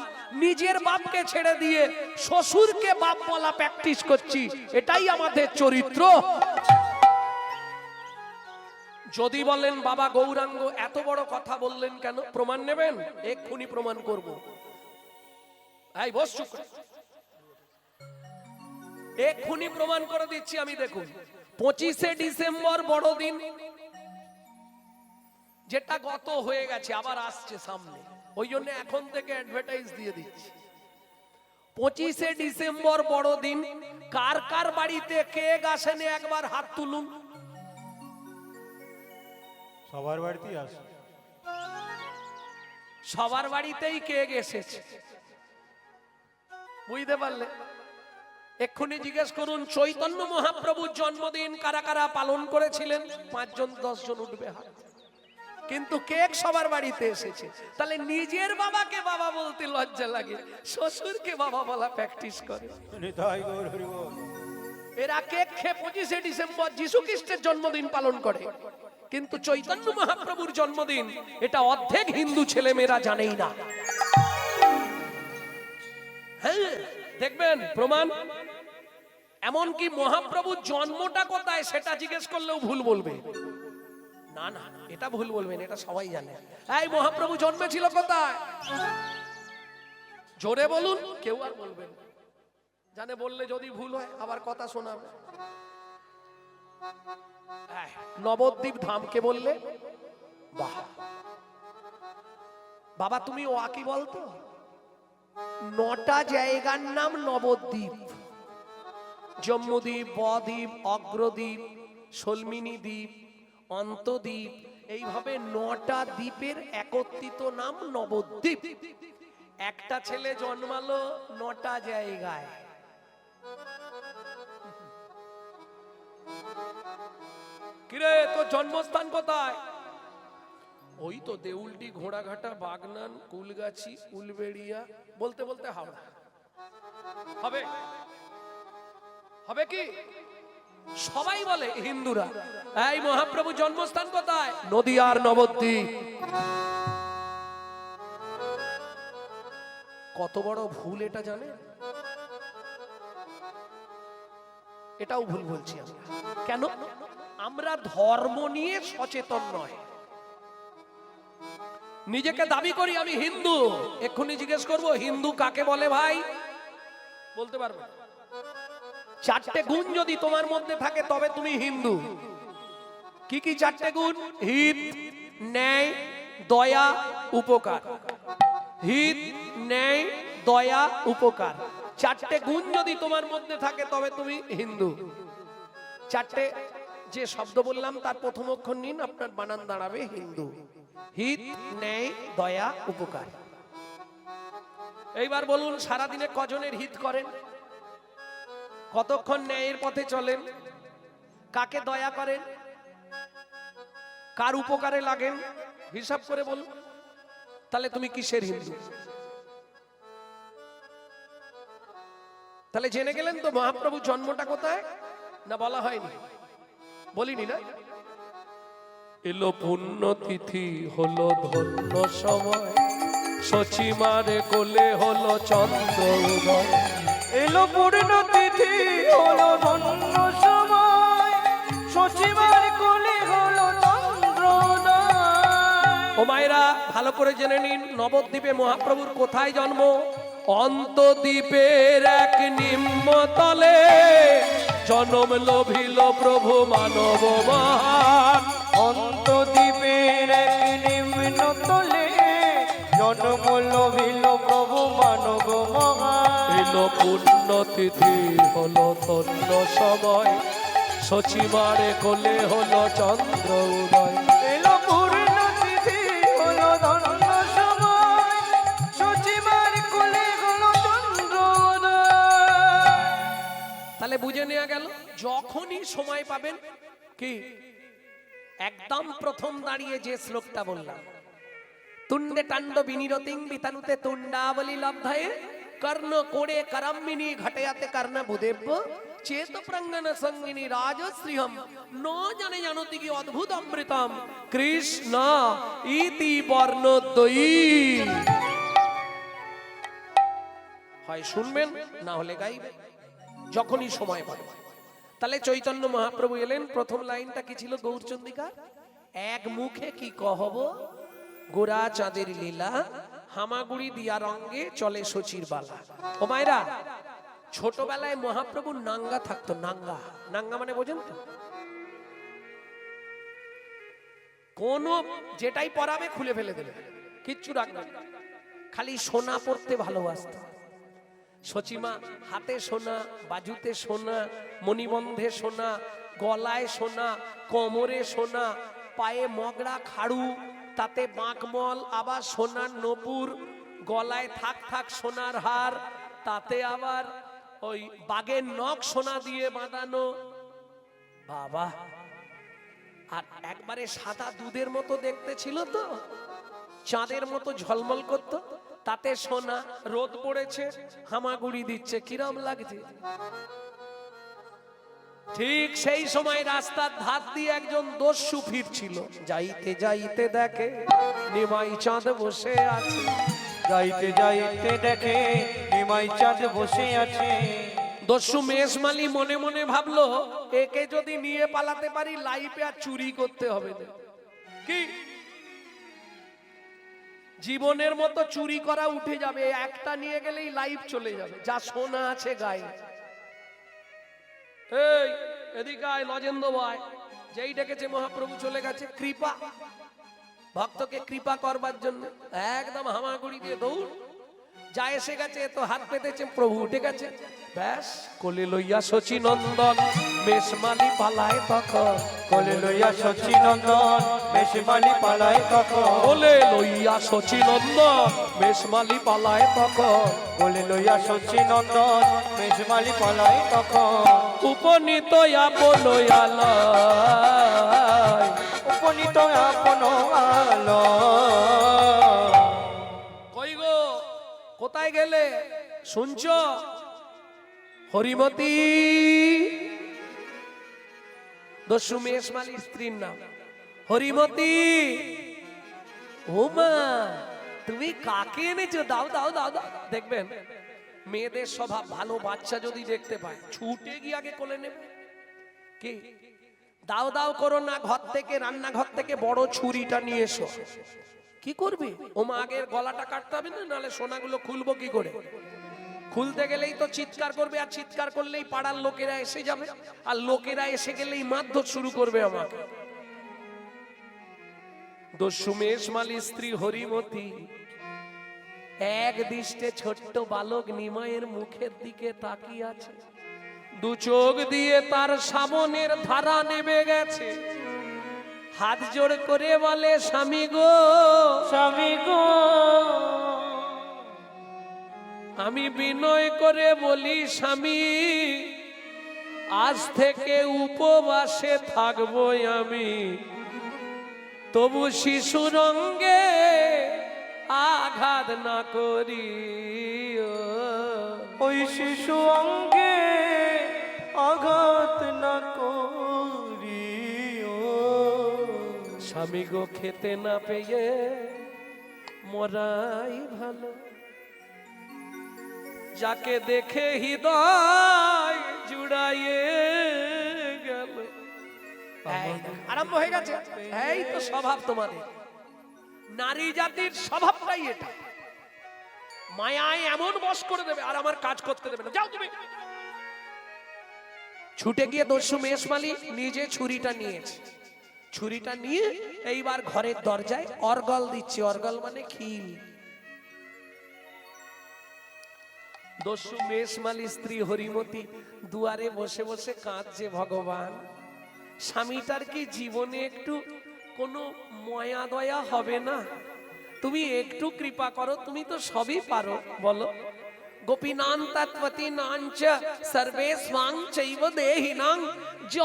নিজের বাপকে ছেড়ে দিয়ে শ্বশুরকে বাপ বলা প্র্যাকটিস করছি, এটাই আমাদের চরিত্র। যদি বলেন বাবা গৌরাঙ্গ এত বড় কথা বললেন কেন, প্রমাণ নেবেন? এক্ষুনি প্রমাণ করব। এই বস, চুপ কর। এক্ষুনি প্রমাণ করে দিচ্ছি আমি। দেখুন, 25শে ডিসেম্বর বড়দিন, যেটা গত হয়ে গেছে, আবার আসছে সামনে, ওই জন্য এখন থেকে অ্যাডভার্টাইজ দিয়ে দিচ্ছি। 25শে ডিসেম্বর বড়দিন, কার কার বাড়িতে কেক আসেনি একবার হাত তুলুন। সবার বাড়িতেই আসে। সবার বাড়িতেই কেক এসেছে, বুঝতে পারলে? এক্ষুনি জিজ্ঞেস করুন চৈতন্য মহাপ্রভুর জন্মদিন কারা কারা পালন করেছিলেন, 5 জন 10 জন উঠবে হাত। কিন্তু কেক সবার বাড়িতে এসেছে। তাহলে নিজের বাবাকে বাবা বলতে লজ্জা লাগে, শ্বশুরকে বাবা বলা প্র্যাকটিস করে। নিতাই গৌর হরি বল। এরা কেক খেয়ে 25শে ডিসেম্বর যিশু খ্রিস্টের জন্মদিন পালন করে, কিন্তু চৈতন্য মহাপ্রভুর জন্মদিন এটা অর্ধেক হিন্দু ছেলে মেয়েরা জানেই না। হ্যাঁ, দেখবেন প্রমাণ। এমনকি মহাপ্রভুর জন্মটা কোথায় সেটা জিজ্ঞেস করলেও ভুল বলবে। না না, এটা ভুল বলবেন, এটা সবাই জানে। এই মহাপ্রভু জন্মেছিল কোথায়, জোরে বলুন। কেউ আর বলবেন জানে, বললে যদি ভুল হয় আবার কথা শোনাবে। নবদ্বীপ ধামকে বললে বাহ, বাবা তুমি ও কি বলতো, 9টা জায়গার নাম নবদ্বীপ। জম্মুদ্বীপ, বদ্বীপ, অগ্রদ্বীপ, সলমিনী দ্বীপ, অন্তদ্বীপ, এইভাবে 9টা দ্বীপের একত্রিত নাম নবদ্বীপ। একটা ছেলে জন্মালো 9টা জায়গায়। কিরে তোর জন্মস্থান কোথায়? ওই তো দেউলটি, ঘোড়াঘাটা, বাগনান, কুলগাছি, উলবেড়িয়া, বলতে বলতে হাওড়া হবে। হবে কি? সবাই বলে হিন্দুরা। এই মহাপ্রভু জন্মস্থান কোথায়? নদিয়ার নবদ্বীপ। কত বড় ভুল এটা জানে? এটাও ভুল বলছি আমরা। কেন? আমরা ধর্ম নিয়ে সচেতন নয়। নিজেকে দাবি করি আমি হিন্দু, এক্ষুনি জিজ্ঞেস করব হিন্দু কাকে বলে ভাই? বলতে পারবে? চারটে গুণ যদি তোমার মধ্যে থাকে তবে তুমি হিন্দু। কি কি চারটে গুণ? হিত, ন্যায়, দয়া, উপকার। হিত, ন্যায়, দয়া, উপকার। চারটে গুণ যদি তোমার মধ্যে থাকে তবে তুমি হিন্দু। চারটে যে শব্দ বললাম তার প্রথম অক্ষর নিন, আপনার বানান দাঁড়াবে হিন্দু। হিত, ন্যায়, দয়া, উপকার। এইবার বলুন সারাদিনে কজনের হিত করেন? কতক্ষণ ন্যায়ের পথে চলেন? কাকে দয়া করেন? কার উপকারে লাগেন? হিসাব করে বলুন। তাহলে তুমি কিসের হিন্দু? তাহলে জেনে গেলেন তো মহাপ্রভু জন্মটা কোথায়? না বলা হয়নি? বলিনি না? এলো পুণ্যতিথি, হলো ধন্য সময়, সচিমারে কোলে হলো চন্দ্র উদয়। এলো পূর্ণ তিথি, হলো ধন্য সময়, সচিবার কোলে হলো চন্দ্রোদয়। ও মায়েরা ভালো করে জেনে নিন, নবদ্বীপে মহাপ্রভুর কোথায় জন্ম? অন্তদ্বীপের এক নিম্নতলে জনম লভিল প্রভু মানব মহান। অন্তদ্বীপের এক নিম্নতলে জন্ম লভিল প্রভু মানব মহান। এলো পুণ্যতিথি, হলো ধন্য সময়, সচিমারে কোলে হলো চন্দ্র উদয়। এলো পূর্ণ তিথি, হলো ধন্য সময়, সচিবার কোলে হলো চন্দ্রোদয়। তাহলে বুঝে নেওয়া গেল যখনই সময় পাবেন কি একদম প্রথম দাঁড়িয়ে যে শ্লোকটা বললাম, তুণ্ডে টাণ্ড বিনিরতিং বিতানুতে তুণ্ডাবলি লব্ধায়ে কর্ণ কোড়ে করম্মিনী ঘটয়াতে কর্ণ বুদেব্য চেত প্রাঙ্গন সঙ্গিনী রাজশ্রীহম ন জানে জানতি কি অদ্ভুত অমৃতম কৃষ্ণ ইতি বর্ণদ্বয়ী। হয় শুনবেন না হলে গাইবেন যখনই সময় পাবেন। তাহলে চৈতন্য মহাপ্রভু এলেন, প্রথম লাইনটা কি ছিল গৌরচন্দ্রিকা? এক মুখে কি কহব গোরা চাঁদের লীলা, হামাগুড়ি দিয়া রঙ্গে চলে শচীর বালা। ও মায়েরা, ছোটবেলায় মহাপ্রভু নাঙ্গা থাকতো। নাঙ্গা, নাঙ্গা মানে বোঝেন তো? কোন যেটাই পরাবে খুলে ফেলে দেবে, কিচ্ছু রাখবে না, খালি সোনা পড়তে ভালোবাসত। সচিমা হাতে সোনা, বাজুতে সোনা, মণিবন্ধে সোনা, গলায় সোনা, কোমরে সোনা, পায়ে মগড়া খাড়ু, তাতে বাঁকমল, আবার সোনার নপুর, গলায় থাক থাক সোনার হার, তাতে আবার ওই বাঘের নখ সোনা দিয়ে বাঁধানো। বাবা, আর একবারে সাদা দুধের মতো দেখতে ছিল তো, চাঁদের মতো ঝলমল করতো, তাতে সোনা। রোদ পড়েছে, হামাগুড়ি দিচ্ছে, কিরম লাগছে। ঠিক সেই সময় রাস্তার ধার দিয়ে একজন দস্যু ফিরছিল, যাইতে যাইতে দেখে নিমাই চাঁদ বসে আছে। যাইতে যাইতে দেখে নিমাই চাঁদ বসে আছে। দস্যু মেষমালি মনে মনে ভাবলো, একে যদি নিয়ে পালাতে পারি লাইফে আর চুরি করতে হবে না। কি জীবনের মতো চুরি করা উঠে যাবে, একটা নিয়ে গেলেই লাইফ চলে যাবে, যা সোনা আছে গায়ে। এই এদিকে আয় লজেন্দ্র ভাই, যেই ডেকেছে মহাপ্রভু চলে গেছে। কৃপা, ভক্তকে কৃপা করবার জন্য একদম হামাগুড়ি দিয়ে দৌড়। যা এসে গেছে তো হাত পেতেছে, প্রভু উঠে গেছে, ব্যাস কোলে লইয়া শচী নন্দন মেষমালি পালায় তখন। কোলে লইয়া শচী নন্দন মেষমালি পালায় তখন। কোলে লইয়া শচী নন্দন মেষমালি পালায় তখন। কোলে লইয়া শচী নন্দন মেষমালি পালায় তখন। উপনীত আপন আলয়, আপনি তো আপন আলো। কই গো, কোথায় গেলে শুনছো? হরিমতি, দস্যু মেষমালির স্ত্রীর নাম হরিমতি। ও মা, তুমি কাকে এনেছো? দাও দাও দাও দাও। দেখবেন মেয়েদের স্বভাব, ভালো বাচ্চা যদি দেখতে পায় ছুটে গিয়ে আগে কোলে নেবে। কি দাও দাও করো না, ঘর থেকে, রান্নাঘর থেকে বড় ছুরিটা নিয়ে এসো। কি করবে? ও মা, আগের গলাটা কাটতে হবে না, নাহলে সোনাগুলো খুলবো কি করে? খুলতে গেলেই তো চিৎকার করবে, আর চিৎকার করলেই পাড়ার লোকেরা এসে যাবে, আর লোকেরা এসে গেলেই মারধর শুরু করবে আমাকে। দস্যু মেষমালির স্ত্রী হরিমতি এক দৃষ্টে ছোট্ট বালক নিমাইয়ের মুখের দিকে তাকিয়ে আছে। দু চোখ দিয়ে তার সামনের ধারা নেমে গেছে। হাত জোড় করে বলে, স্বামী গো, স্বামী গো, আমি বিনয় করে বলি স্বামী, আজ থেকে উপবাসে থাকবো আমি, তবু শিশুর অঙ্গে আঘাত না করি। ওই শিশু অঙ্গে আঘাত না করিও। স্বামী গো, খেতে না পেয়ে মরাই ভালো, যাকে দেখে হৃদয় জুড়াইয়ে গেল। আরম্ভ হয়ে গেছে। এই তো স্বভাব তোমাদের, নারী জাতির স্বভাবটাই এটা। মায়ায় এমন বশ করে দেবে আর আমার কাজ করতে দেবে না। যাও তুমি। ছুটে গিয়ে দস্যু মেষমালি নিজে ছুরিটা নিয়েছে। ছুরিটা নিয়ে এইবার ঘরের দরজায় অর্গল দিচ্ছে। অর্গল মানে খিল। দস্যু মেষমালি স্ত্রী হরিমতি দুয়ারে বসে বসে কাঁদছে, ভগবান, স্বামীটার কি জীবনে একটু কোনো ময়া দয়া হবে না? তুমি একটু কৃপা করো, তুমি তো সবই পারো, বলো। গোপীনাং তৎপতিনাং চ সর্বেস্বাং চৈব দেহিনাং য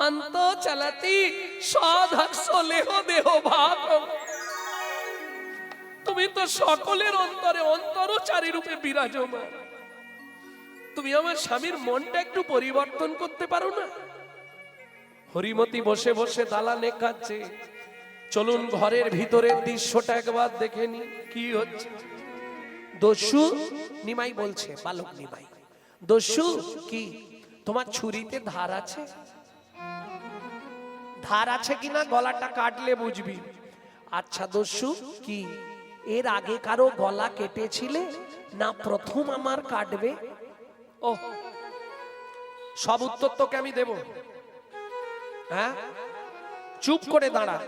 অন্ত চলতি সাধকসো লেহ দেহ ভাগ। তুমি তো সকলের অন্তরে অন্তরচারী রূপে বিরাজমান। তুমি আমার স্বামীর মনটা একটু পরিবর্তন করতে পারো না? হরিমতি বসে বসে দালানে কাঁদছে। চলুন ঘরের ভিতরের দৃশ্যটা একবার দেখে নি কি হচ্ছে। দস্যু, নিমাই বলছে, বালক নিমাই, দস্যু কি তোমার ছুরিতে ধার আছে? ধার আছে কিনা গলাটা কাটলে বুঝবি। আচ্ছা দস্যু, কি এর আগে কারো গলা কেটেছিলে না প্রথম আমার কাটবে? ও, সব উত্তর তোকে আমি দেব। হ্যাঁ, চুপ করে দাঁড়া।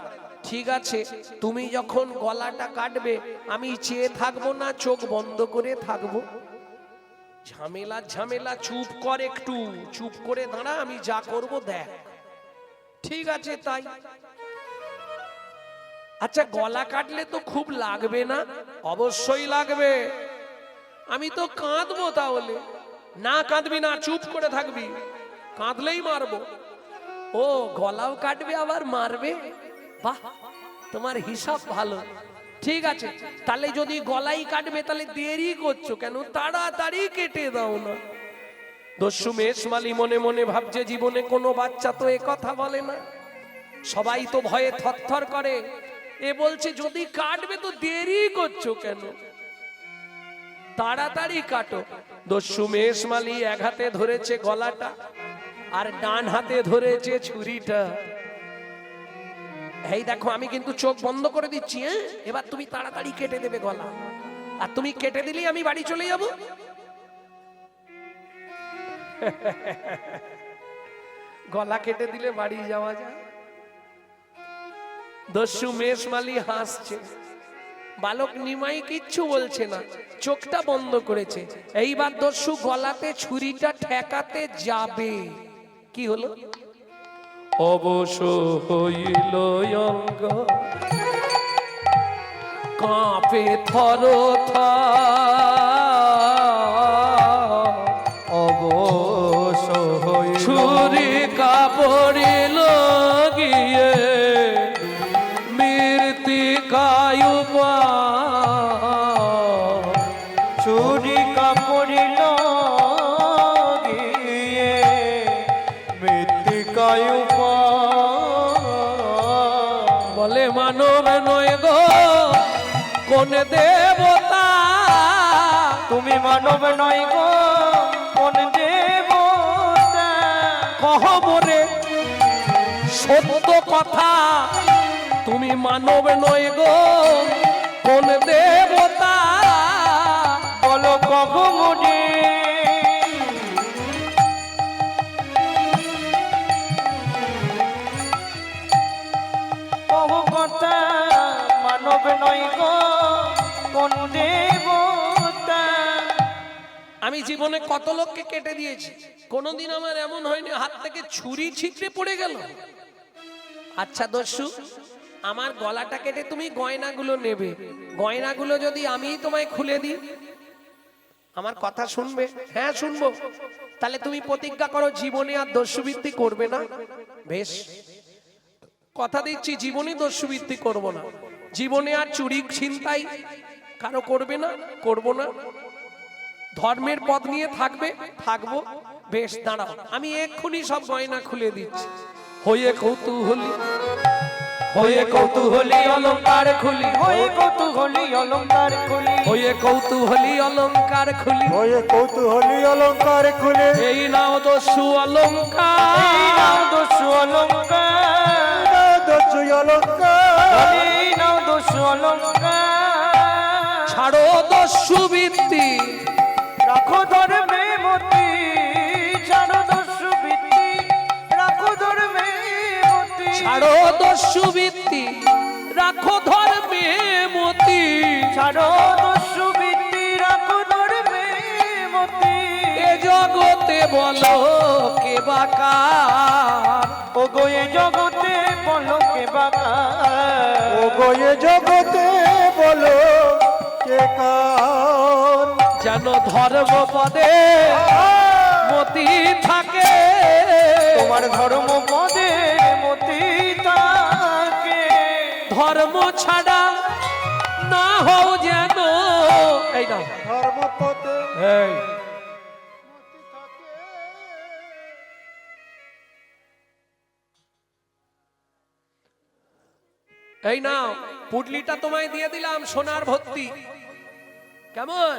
ঠিক আছে, তুমি যখন গলাটা কাটবে আমি চেয়ে থাকবো না, চোখ বন্ধ করে থাকবো? ঝামেলা ঝামেলা, চুপ কর, একটু চুপ করে দাঁড়া, আমি যা করব দেখ। ঠিক আছে তাই। আচ্ছা, গলা কাটলে তো খুব লাগবে না? অবশ্যই লাগবে। আমি তো কাঁদবো তাহলে? না কাঁদবি না, চুপ করে থাকবি, কাঁদলেই মারবো। ও, গলাও কাটবে আবার মারবে? বাহ, তোমার হিসাব ভালো। ঠিক আছে, তাহলে যদি গলাই কাটবে তাহলে দেরি করছো কেন? তাড়াতাড়ি কেটে দাও না। দস্যু মেষমালি মনে মনে ভাবছে, জীবনে কোনো বাচ্চা তো এ কথা বলে না, সবাই তো ভয়ে থরথর করে। এ বলছে যদি কাটবে তো দেরি করছো কেন? তাড়াতাড়ি কাটো। দস্যু মেষমালি এক হাতে ধরেছে গলাটা আর ডান হাতে ধরেছে ছুরিটা। এই দেখো, আমি কিন্তু চোখ বন্ধ করে দিচ্ছি। হ্যাঁ, এবার তুমি তাড়াতাড়ি কেটে দেবে গলা, আর তুমি কেটে দিলেই আমি বাড়ি চলে যাব। গলা কেটে দিলে বাড়ি যাওয়া যায়। দস্যু মেষমালি হাসছে, বালক নিমাই কিচ্ছু বলছে না, চোখটা বন্ধ করেছে। এইবার দস্যু গলাতে ছুরিটা ঠেকাতে যাবে। কি হলো? অবশ হইল অঙ্গ, কাঁপে থরথর, অবশ হইল ছুরি কাপড়িল গিয়ে তবে মানব নয় গো কোন দেবতা। তুমি মানব নয় গো কোন দেবতা। কহ মোরে সত্য কথা, তুমি মানব নয় গো কোন দেবতা। বলো কহ মোরে কহ কথা, মানব নয় গো কোন দেবতা। আমি জীবনে কত লোককে কেটে দিয়েছি, কোনোদিন আমার এমন হয়নি হাত থেকে ছুরি ছিটকে পড়ে গেল। আচ্ছা দস্যু, আমার গলাটা কেটে তুমি গয়নাগুলো নেবে, গয়নাগুলো যদি আমি তোমায় খুলে দিই, আমার কথা শুনবে? হ্যাঁ শুনবো। তাহলে তুমি প্রতিজ্ঞা করো জীবনে আর দস্যুবৃত্তি করবে না। বেশ, কথা দিচ্ছি জীবনে দস্যুবৃত্তি করব না, জীবনে আর চুরি ছিনতাই কারো করবে না, করব না। ধর্মের পথ নিয়ে থাকবে, থাকবো। বেশ দাঁড়াও, আমি এক্ষুনি সব গয়না খুলে দিচ্ছি। হয়ে কৌতূহলী, হয়ে কৌতূহলী অলংকার খুলি, হয়ে কৌতূহলী অলংকার খুলি, হয়ে কৌতূহলী অলংকার খুলি, ওয়ে কৌতূহলী অলঙ্কার খুলে এই নাও দস্যু অলংকার, এই নাও দস্যু অলংকার, দস্যু অলঙ্কার। এই নাও দস্যু অলংকার। ছাড়ো দস্যুবৃত্তি, রাখো ধর্মে মতি, ছাড়ো দস্যু বৃত্তি, রাখো ধর্মে মতি, ছাড়ো দস্যুবৃত্তি, রাখো ধর্মে মতি। ছাড়ো দস্যু বৃত্তি, রাখো ধর্মে মতি। এ জগতে বলো কে বাকার, ও গো এ জগতে বলো কে বাকা, ও গোয়ে জগতে বলো কে কার। যেন ধর্ম পদে মতি থাকে, তোমার ধর্ম পদে মতি থাকে। ধর্ম ছাড়া না হও যেন। এই নাও, ধর্মপথে এই এই নাও পুটলিটা তোমায় দিয়ে দিলাম, সোনার ভর্তি। কেমন?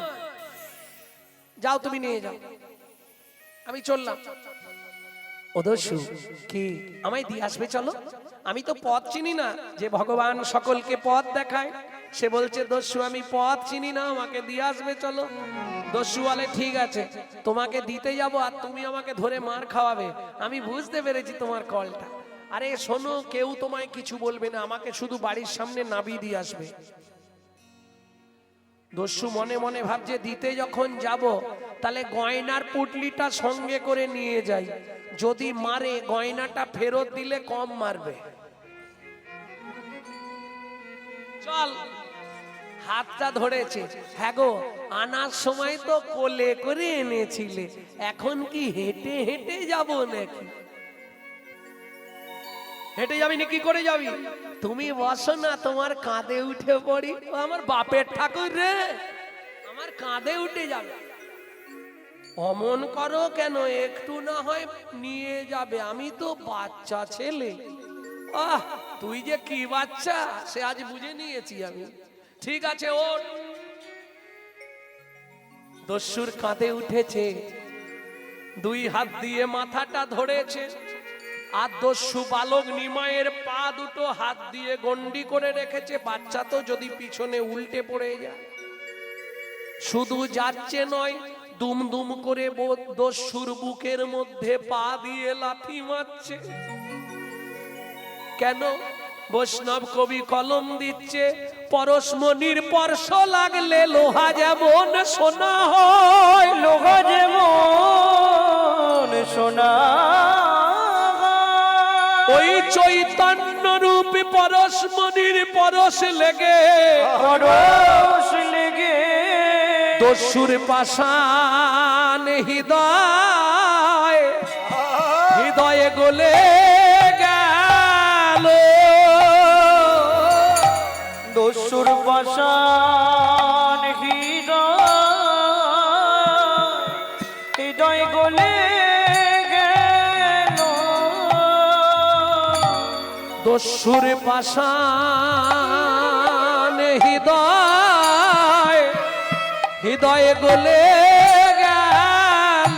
যাও তুমি নিয়ে যাও, আমি চললাম। ও দস্যু, কি আমায় দিয়ে আসবে? চলো, আমি তো পথ চিনি না, যে ভগবান সকলকে পথ দেখায় সে বলছে দস্যু আমি পথ চিনি না, আমাকে দিয়ে আসবে চলো। দস্যু বলে ঠিক আছে, তোমাকে দিতে যাব আর তুমি আমাকে ধরে মার খাওয়াবে। আমি বুঝতে পেরেছি তোমার কলটা। আরে শোনো, কেউ তোমায় কিছু বলবে না, আমাকে শুধু বাড়ির সামনে নাবি দিয়ে আসবে। দস্যু মনে মনে ভাবছে দিতে যখন যাব তাহলে গয়নার পুটলিটা সঙ্গে করে নিয়ে যাই, যদি মারে গয়নাটা ফেরত দিলে কম মারবে। চল, হাতটা ধরেছে। হ্যাঁ গো, আনার সময় তো কোলে করে এনেছিলে, এখন কি হেঁটে হেঁটে যাব নাকি? হেঁটে যাবি না কি করে যাবি? তুমি বসো না, তোমার কাঁধে উঠে পড়ি। ও আমার বাপের ঠাকুর রে, আমার কাঁধে উঠে যাবে। অমন করো কেন, একটু না হয় নিয়ে যাবে, আমি তো বাচ্চা ছেলে। আহ, তুই যে কি বাচ্চা সে আজ বুঝে নিয়েছি আমি। ঠিক আছে ওঠ। দস্যুর কাঁধে উঠেছে, দুই হাত দিয়ে মাথাটা ধরেছে, আর দস্যু বালক নিমায়ের পা দুটো হাত দিয়ে গন্ডি করে রেখেছে। বাচ্চা তো যদি পিছনে উল্টে পড়ে যায়। শুধু যাচ্ছে নয়, দুম দুম করে দস্যুর বুকের মধ্যে পা দিয়ে লাথি মারছে। কেন? বৈষ্ণব কবি কলম দিচ্ছে, পরশমণির স্পর্শ লাগলে লোহা যেমন সোনা হয়, লোহা যেমন সোনা, ওই চৈতন্য রূপী পরশমণির পরশ লেগে পরশ লেগে দস্যুর পাষাণ হৃদয় হৃদয়ে গলে গেল। দস্যুর পাষাণ হৃদয় গলে গেল। দস্যুর পাশান হৃদয় হৃদয়ে গলে গেল,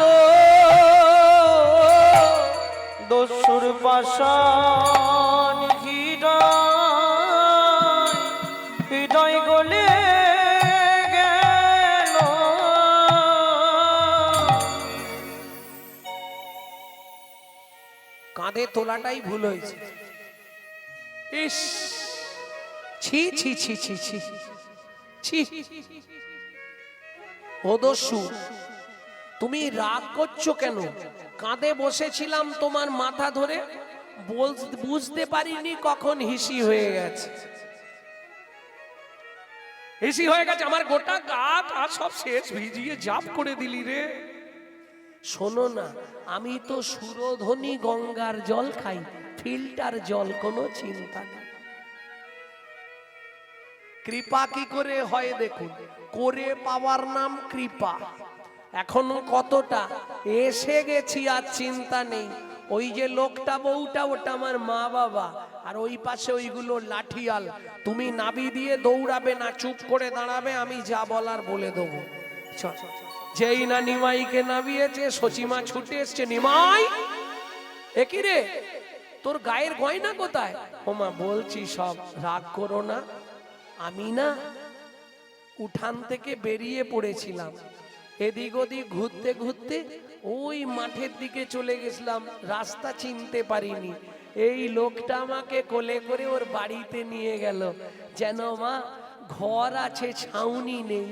দস্যুর পাশান হৃদয় হৃদয় গলে গেল। কাঁধে তোলাটাই ভুল হয়েছে। ইস, ছি ছি ছি ছি ছি ছি। ও দস্যু, তুমি রাগ করছো কেন? কাঁধে বসেছিলাম তোমার মাথা ধরে, বুঝতে পারিনি কখন হিসি হয়ে গেছে। হিসি হয়ে গেছে, আমার গোটা গা টা সব শেষ ভিজিয়ে জাপ করে দিলি রে। শোনো না, আমি তো সুরধনী গঙ্গার জল খাই, ফিল্টার জল, কোনো চিন্তা নেই। কৃপা কি করে হয় দেখুন, করে পাওয়ার নাম কৃপা। এখনো কতটা এসে গেছি, আর চিন্তা নেই। ওই যে লোকটা বউটা, ওটা আমার মা বাবা, আর ওই পাশে ওইগুলো লাঠিয়াল। তুমি নাবি দিয়ে দৌড়াবে না, চুপ করে দাঁড়াবে, আমি যা বলার বলে দেবো। চল। যেই না নিমাইকে নামিয়েছে, সচিমা ছুটে এসছে, নিমাই একই রে, তোর গায়ের গয়না কোথায়? ওমা বলছি সব, রাগ করো না। আমি না উঠান থেকে বেরিয়ে পড়েছিলাম, এদিক ওদিক ঘুরতে ঘুরতে ওই মাঠের দিকে চলে গেছিলাম, রাস্তা চিনতে পারিনি। এই লোকটা আমাকে কোলে করে ওর বাড়িতে নিয়ে গেল, যেন মা ঘর আছে ছাউনি নেই।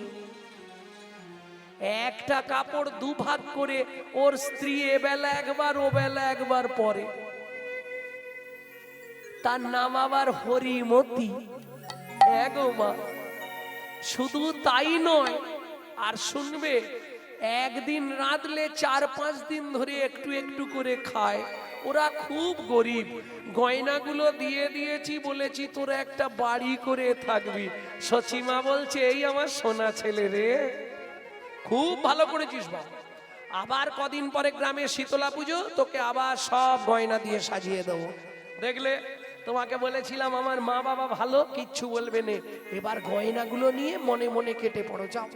একটা কাপড় দুভাগ করে ওর স্ত্রী এবেলা একবার ও বেলা একবার পরে। তার নাম আবার হরিমতি। এগো মা, শুধু তাই নয়, আর শুনবে, একদিন রাঁধলে 4-5 দিন ধরে একটু একটু করে খায়। ওরা খুব গরিব। গয়নাগুলো দিয়ে দিয়েছি, বলেছি তোরা একটা বাড়ি করে থাকবি। সচিমা বলছে, এই আমার সোনা ছেলে রে, খুব ভালো করেছিস বাবা। আবার কদিন পরে গ্রামে শীতলা পুজো, তোকে আবার সব গয়না দিয়ে সাজিয়ে দেবো। দেখলে, তোমাকে বলেছিলাম আমার মা বাবা ভালো, কিচ্ছু বলবে না। এবার গয়নাগুলো নিয়ে মনে মনে কেটে পড়ো, যাও।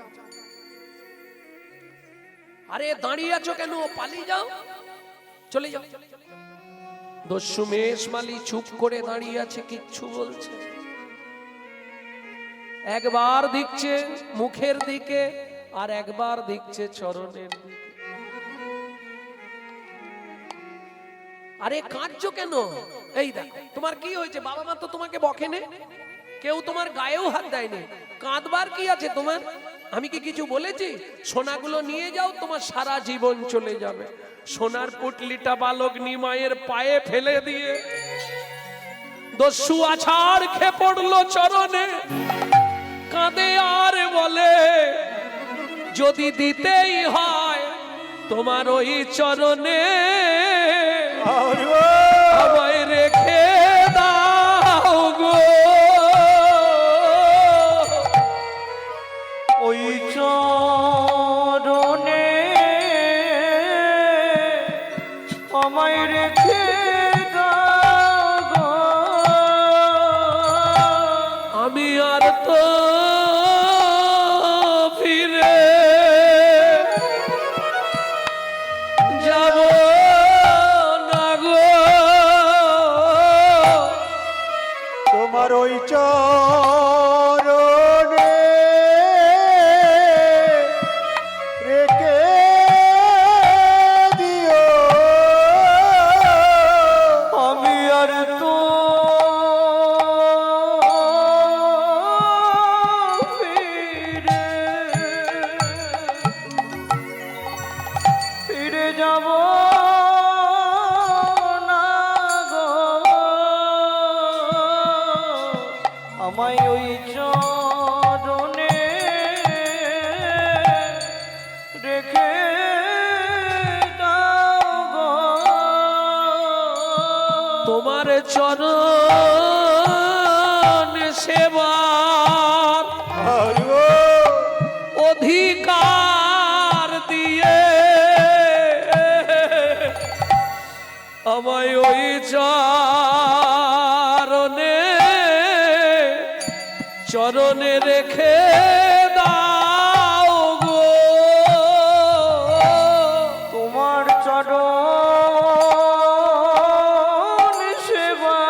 আরে দাঁড়িয়ে আছো কেন? পালিয়ে যাও, চলে যাও। দস্যু মেষমালি চুপ করে দাঁড়িয়ে আছে, কিচ্ছু বলছে। একবার দেখছে মুখের দিকে, আর একবার দেখছে চরণের দিকে। আরে কাঁদছো কেন? এই দেখো, তোমার কি হয়েছে? বাবা মা তো তোমাকে বকেনে, কেউ তোমার গায়েও হাত দেয়নি, কাঁদবার কি আছে তোমার? আমি কি কিছু বলেছি? সোনাগুলো নিয়ে যাও, তোমার সারা জীবন চলে যাবে। সোনার পুটলিটা বালক নিমাইয়ের পায়ে ফেলে দিয়ে দস্যু আছাড় খেয়ে পড়লো চরণে, কাঁদে আর বলে, যদি দিতেই হয় তোমার ওই চরণে, আমায় রেখে দাও গো। ওই চরণে আমায় রেখে দাও গো। আমি আর তো ফিরে যাব না গো। তোমার ওই চরণে রেখে দিও, আমি আর তো ফিরে যাব না গো। আমায় ওই চরণে রেখে দাও গো। তোমার চরণ সেবার অধিকার দিয়ে আমায় ওই চার চরণে রেখে দাও গো, তোমার চরণ সেবা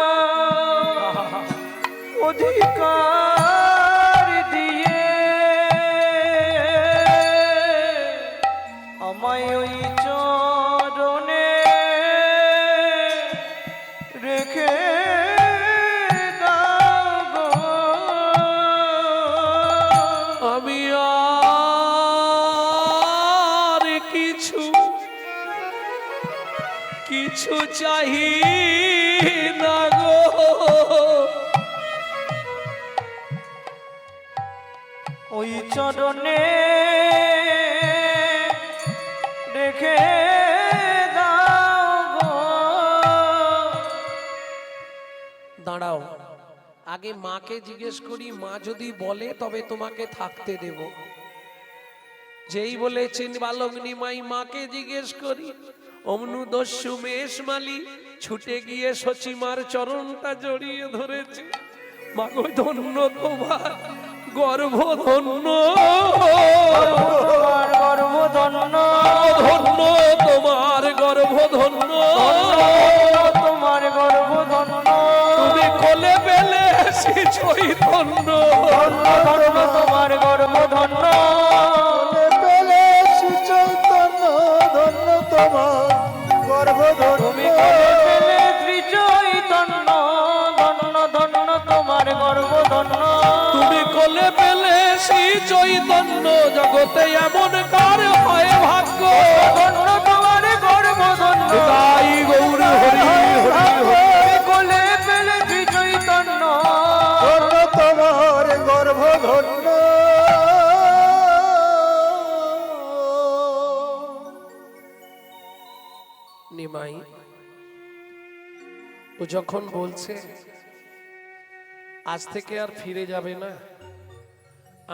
অধিকার দিয়ে আমায় ওই চরণে রেখে দাও গো। আমি আর কিছু কিছু চাহি না গো, ওই চরণে রেখে দাও গো। দাঁড়াও, আগে মাকে জিজ্ঞেস করি, মা যদি বলে তবে তোমাকে থাকতে দেব। যেই বলেছেন বালক নিমাই, মাকে জিজ্ঞেস করি। অমনু দস্যু মেষমালি ছুটে গিয়ে সচিমার চরণটা জড়িয়ে ধরেছে। মাগো ধন্য তোমার গর্ভ, ধন্য তোমার গর্ভ ধন্য, ধন্য তোমার গর্ভ, ধন্য তোমার গর্ভ ধন্য, তুমি কোলে পেলে সে চৈতন্য, ধন্য ধন্য তোমার গর্ভ ধন্য, পেলে শ্রী চৈতন্য ধন্য তোমার গর্ভ তুমি ধন্য। কোলে পেলে শ্রী চৈতন্য, ধন্য ধন্য তোমার গর্ভ ধন্য, তুমি কোলে পেলে শ্রী চৈতন্য, জগতে এমন কার হয় ভাগ্য। ধন্য তোমার গর্ভ ধন্য, তাই গৌর হরি হরি হরি। তুমি কোলে পেলে শ্রী চৈতন্য, ধন্য তোমার গর্ভ ধন্য। নিমাই ও যখন বলছে আজ থেকে আর ফিরে যাবে না,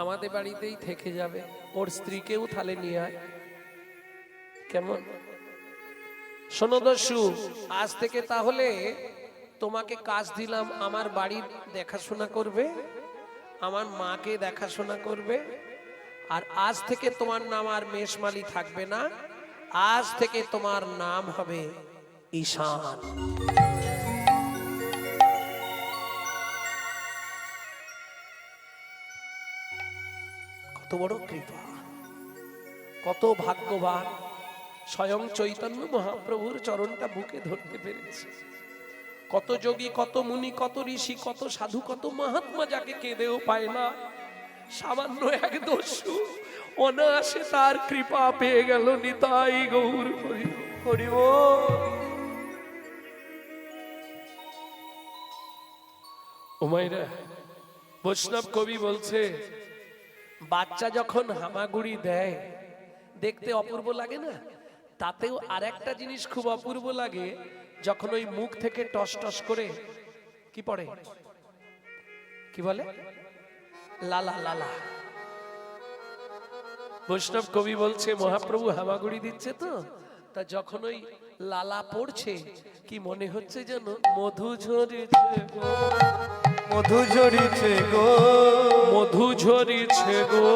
আমাদের বাড়িতেই থেকে যাবে, ওর স্ত্রীকেও থালে নিয়ে আয়, কেমন? শোনো দস্যু, আজ থেকে তাহলে তোমাকে কাজ দিলাম, আমার বাড়ির দেখাশোনা করবে, আমার মাকে দেখাশোনা করবে, আর আজ থেকে তোমার নাম আর মেষমালি থাকবে না, আজ থেকে তোমার নাম হবে ঈশান। কত বড় কৃপা, কত ভাগ্যবান, স্বয়ং চৈতন্য মহাপ্রভুর চরণটা বুকে ধরতে পেরেছে। কত যোগী, কত মুনি, কত ঋষি, কত সাধু, কত মহাত্মা যাকে কেঁদেও পায় না, সামান্য এক দস্যু অনায়াসে তার কৃপা পেয়ে গেল। নিতাই গৌর হরি হরি বল। উমাইরা, বৈষ্ণব কবি বলছে, বাচ্চা যখন হামাগুড়ি দেয় দেখতে অপূর্ব লাগে না, তাতেও আরেকটা জিনিস খুব অপূর্ব লাগে, যখন ওই মুখ থেকে টস টস করে কি পড়ে, কি বলে, লালা লালা। বৈষ্ণব কবি বলছে, মহাপ্রভু হামাগুড়ি দিচ্ছে তো, তা যখন ওই লালা পড়ছে কি মনে হচ্ছে যেন মধু ঝরেছে গো, মধু ঝরিছে গো, মধু ঝরিছে গো,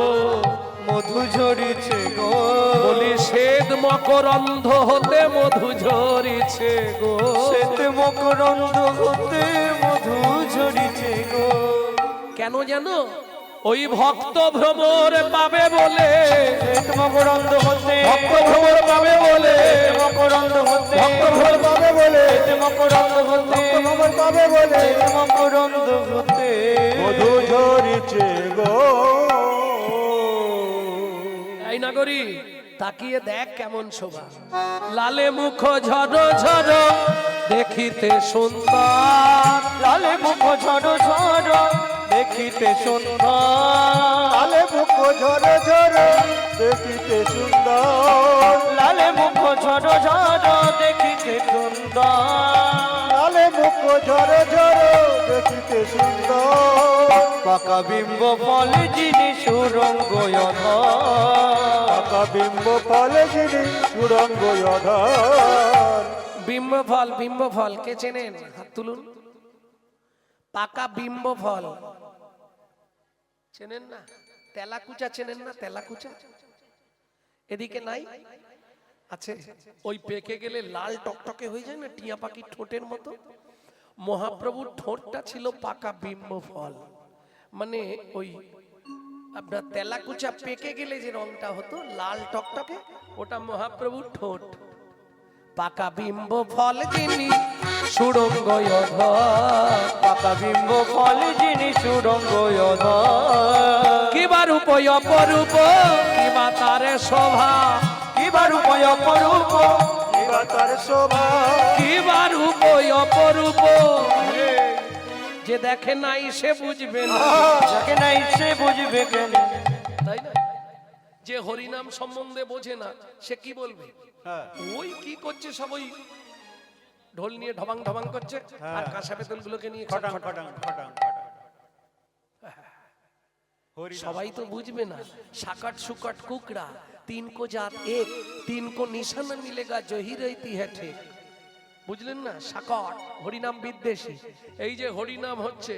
মধু ঝরিছে গো, বলি শ্বেত মকরন্ধ হতে মধু ঝরিছে গো, শ্বেত মকরন্দ হতে মধু ঝরিছে গো। কেন জানো? ওই ভক্ত ভ্রমর পাবে বলে, শ্বেত মকরন্দ হতে ভক্ত ভ্রমর পাবে বলে, মকরন্দ হতে ভক্ত ভ্রমর পাবে বলে, শ্বেত মকরন্দ হতে ভ্রমর পাবে বলে, শ্বেত মকরন্দ হতে মধু ঝরিছে গো। এই নাগরী তাকিয়ে দেখ কেমন শোভা, লালে মুখ ঝড় ঝড় দেখিতে সুন্দর, লালে মুখ ঝড় ঝড় দেখিতে সুন্দর, লালে মুখ ঝরে ঝরে দেখিতে সুন্দর, লালে মুখ ঝড় ঝড় দেখিতে সুন্দর, লালে মুখ ঝরে ঝরে দেখিতে সুন্দর, পাকা বিম্ব ফল যিনি সুরঙ্গ পাকা বিম্ব ফলে যিনি সুরঙ্গ অধার। বিম্ব ফল কে চেনেন? হাত তুলুন। পাকা বিম্ব ফল চেনেন না? তেলাকুচা চেনেন না? তেলাকুচা এদিকে নাই? আছে। ওই পেকে গেলে লাল টকটকে হয়ে যায় না, টিয়া পাখির ঠোঁটের মতো। মহাপ্রভুর ঠোঁটটা ছিল পাকা বিম্ব ফল, মানে ওই আপনার তেলাকুচা পেকে গেলে যে রংটা হতো লাল টকটকে, ওটা মহাপ্রভুর ঠোঁট। পাকা বিম্ব ফল যিনি সুড়ঙ্গ পাকা বিম্ব ফল যিনি সুরঙ্গ কিবা রূপ অপরূপ, কিবা তার শোভা, কিবা রূপ অপরূপ, কিবা তার শোভা, কিবা রূপ অপরূপ, যে দেখে নাই সে বুঝবে না। যাকে নাই সে বুঝবে কেন? তাই না? যে হরিনাম সম্বন্ধে বোঝে না সে কি বলবে? ওই কি করছে, সব ওই ঢোল নিয়ে ঢবাং ঢবাং করছে, আর কাঁসা বেতন গুলোকে নিয়ে খটাং খটাং খটাং খটাং। সবাই তো বুঝবে না। সাকাট সুকাট কুকড়া, তিন কো জাত এক, তিন কো নিশানা মিলেগা জহি রইতি হ্যাঁ ঠিক। বুঝলেন না? সাকাট হরিনাম বিদ্বেষী। এই যে হরিনাম হচ্ছে,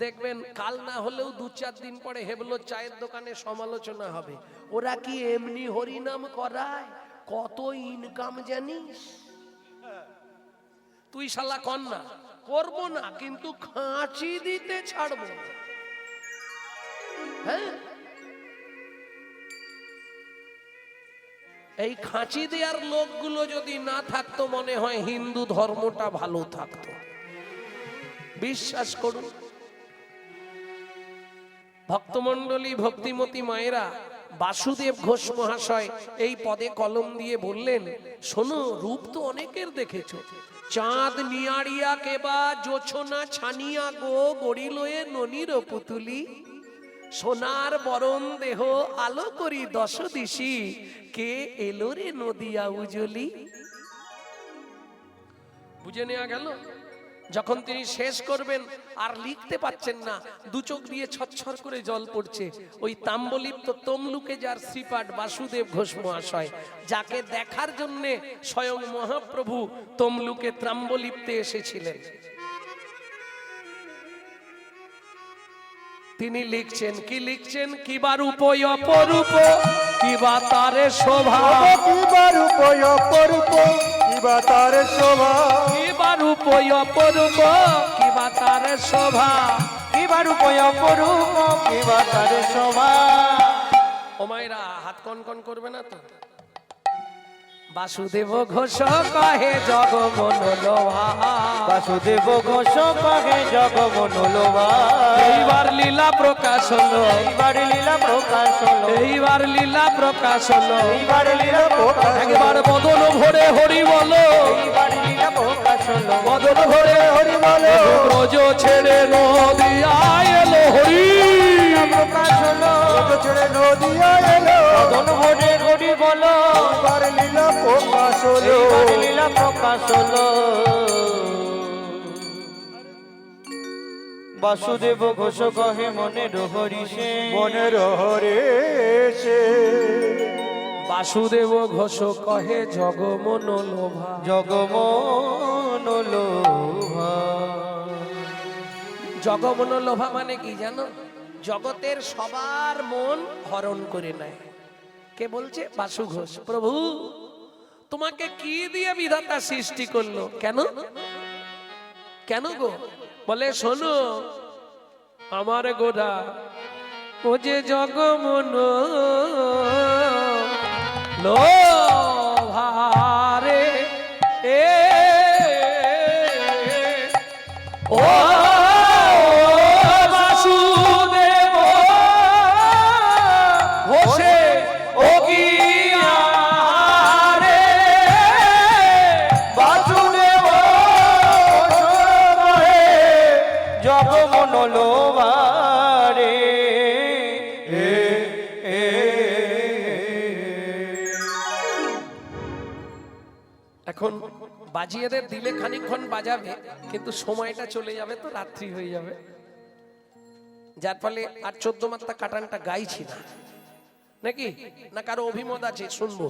দেখবেন কাল না হলেও 2-4 দিন পরে হেবলো চায়ের দোকানে সমালোচনা হবে। ওরা কি এমনি হরিনাম করায়? কত ইনকাম জানিস? তুই শালা কর না। করবো না, কিন্তু খাঁচি দিতে ছাড়বো না। হ্যাঁ, এই খাঁচি দেওয়ার লোকগুলো যদি না থাকতো, মনে হয় হিন্দু ধর্মটা ভালো থাকতো। বিশ্বাস করুন ভক্তমণ্ডলী, ভক্তিমতী মায়েরা, বাসুদেব ঘোষ মহাশয় এই পদে কলম দিয়ে বললেন, শোনো, রূপ তো অনেকের দেখেছো। চাঁদ নিয়াড়িয়া কেবা জোছনা ছানিয়া গো গড়িলয়ে ননির পুতুলি, সোনার বরণ দেহ আলো করি 10 দিশি, কে এলো রে নদিয়া উজলি। বুঝে নেওয়া গেল? যখন তিনি শেষ করবেন আর লিখতে পাচ্ছেন না, দু চোখ দিয়ে ছচ্ছর করে জল পড়ছে, ওই তাম্বলিপ্ত তমলুকে যার শ্রীপাঠ বাসুদেব ঘোষ মহাশয়, যাকে দেখার জন্য স্বয়ং মহাপ্রভু তমলুকে তাম্বলিপ্তে এসেছিলেন, তিনি লিখছেন, কি লিখছেন? কিবা রূপ অপরূপ, কিবা তারে শোভা, কিবা রূপ অপরূপ, কিবা তার শোভা, কিবা রূপ অপরূপ, কিবা তারে শোভা, কিবা রূপ অপরূপ, কিবা তার শোভা। ও মায়েরা, হাত কন কন করবে না তো? বাসুদেব ঘোষ কহে জগমন লোভা, বাসুদেব ঘোষ কহে জগমন লোভা। এইবার লীলা প্রকাশ হলো, এইবার লীলা প্রকাশ হলো, এইবার লীলা প্রকাশ হলো। এইবার লীলা প্রকাশ হলো, একবার বদন ভরে হরি বলো, এইবার লীলা প্রকাশ হলো, বদন ভরে হরি বলো, ব্রজ ছেড়ে নদিয়া এলো হরি প্রকাশ হলো, ব্রজ ছেড়ে নদিয়া এলো, বদন ভরে হরি বলো, এইবার লীলা প্রকাশ হলো, এইবার লীলা প্রকাশ হলো। বাসুদেব ঘোষ কহে মনের হরিষে, মনের হরে সে, বাসুদেব ঘোষ কহে জগমন লোভা। জগমন লোভা। জগমন লোভা মানে কি জানো? জগতের সবার মন হরণ করে নেয়। কে বলছে? বাসু ঘোষ। প্রভু, তোমাকে কি দিয়ে বিধাতা সৃষ্টি করলো? কেন কেন গো? বলে, শোনো, আমার গোরা ও যে জগমন লোভারে এ ও বাসুদেব ঘোষে ও গিয়ারে, বাসুদেব কহে জগমন লোভারে। এখন বাজিয়েদের দিলে খানিকক্ষণ বাজাবে, কিন্তু সময়টা চলে যাবে, তো রাত্রি হয়ে যাবে, যার ফলে আর 14 মাত্রা কাটানটা গাইছি না। নাকি না কারো অভিমত আছে? শুনবো।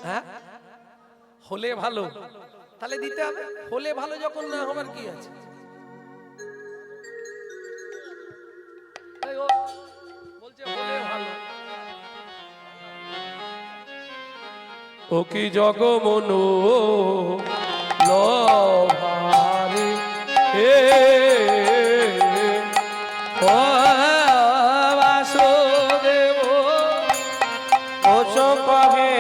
হ্যাঁ, হলে ভালো, তাহলে দিতে হবে। হলে ভালো, যখন না হবার কি আছে? ও কি জগমনো লভারে হে ও বাসুদেব ঘোষ কহে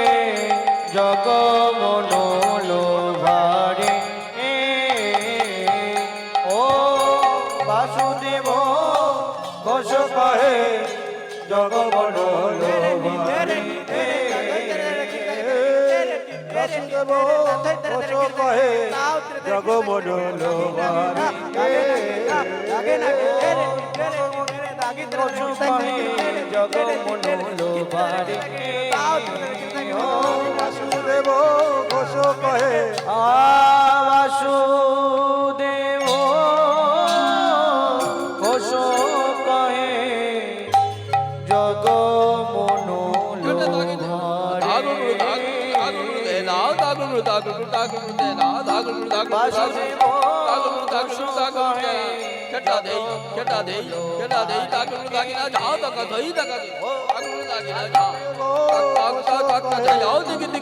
জগমন লোভারে ও বাসুদেব ঘোষ কহে জগমন লোভারে বাসুদেব ঘোষ কহে জগমন লোভারে জগমন লোভারে বাসুদেব ঘোষ কহে বাসুদেব ঘোষ কহে জগমন বাসুদেব ঘোষ কহে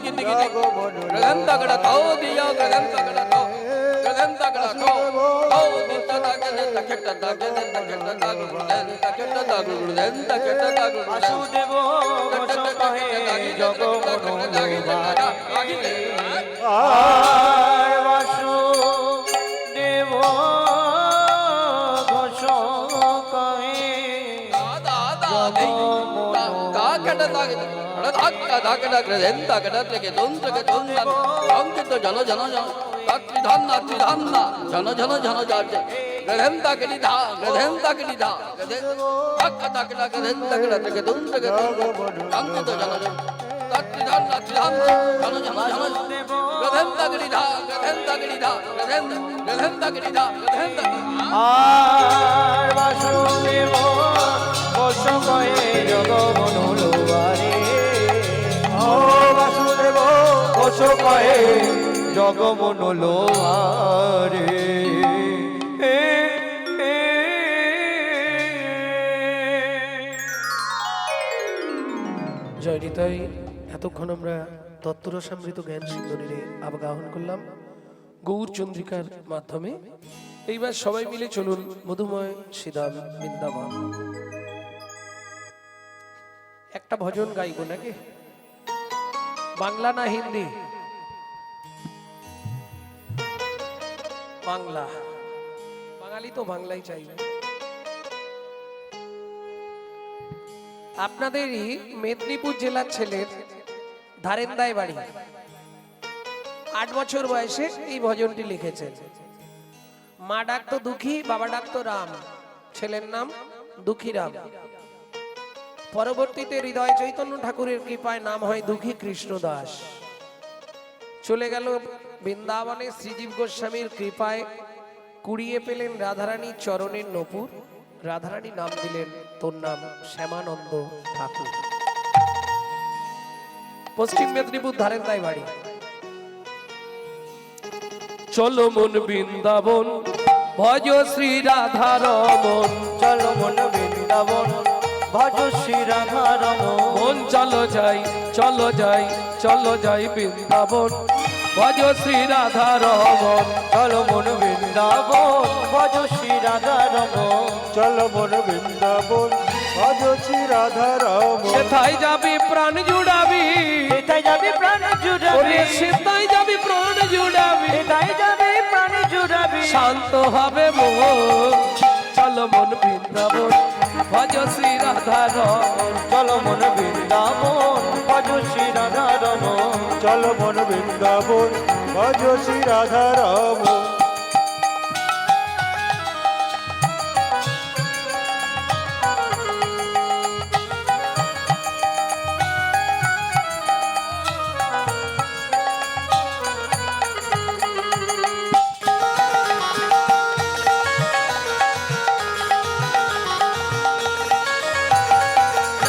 জগমন লোভারে বাসুদেব ঘোষ কহে আর বাসুদেব ঘোষ কহে জগমন লোভারে ও বাসুদেব ঘোষ কহে জগমন লোভারে জয় নিতাই। এতক্ষণ আমরা তত্ত্বরসামৃত জ্ঞান সিন্ধুরে আবগাহন করলাম গৌর চন্দ্রিকার মাধ্যমে। এইবার সবাই মিলে চলুন মধুময় শ্রীধাম বৃন্দাবন। একটা ভজন গাইব নাকি? বাংলা না হিন্দি? বাংলা। বাঙালি তো বাংলাই চাইবে। আপনাদেরই মেদিনীপুর জেলার ছেলের ধারেন্দায় বাড়ি, 8 বছর বয়সে এই ভজনটি লিখেছেন। মা ডাকতো দুঃখী, বাবা ডাকতো রাম, ছেলের নাম দুঃখীরাম। পরবর্তীতে হৃদয় চৈতন্য ঠাকুরের কৃপায় নাম হয় দুঃখী কৃষ্ণ দাস। চলে গেল বৃন্দাবনে, শ্রীজীব গোস্বামীর কৃপায় কুড়িয়ে পেলেন রাধারানীর চরণের নপুর। রাধারানী নাম দিলেন তোর নাম শ্যামানন্দ ঠাকুর। পশ্চিম মেদিনীপুর ধারেন্দায় বাড়ি। চলো মন বৃন্দাবন ভজ শ্রী রাধা রমন, চলো মন বৃন্দাবন ভজ শ্রী রাধা রমন, মন চলো যাই চলো যাই চলো যাই বৃন্দাবন ভজ শ্রী রাধা রমন, চলো মন বৃন্দাবন ভজ শ্রী রাধা রমন, চলো মন বৃন্দাবন ভজ শ্রী রাধা রমন। সেথায় যাবি প্রাণ জুড়াবি, সেটাই যাবে প্রাণ জুড়াবি, ওরে সেথায় যাবি প্রাণ জুড়াবি, সেটাই যাবে প্রাণ জুড়াবি, শান্ত হবে মন। চলো মন বৃন্দাবন ভজ শ্রী রাধা রমন, চলো মন বৃন্দাবন ভজ শ্রী রাধা রমন, চলো মন বৃন্দাবন ভজ শ্রী রাধা রমন।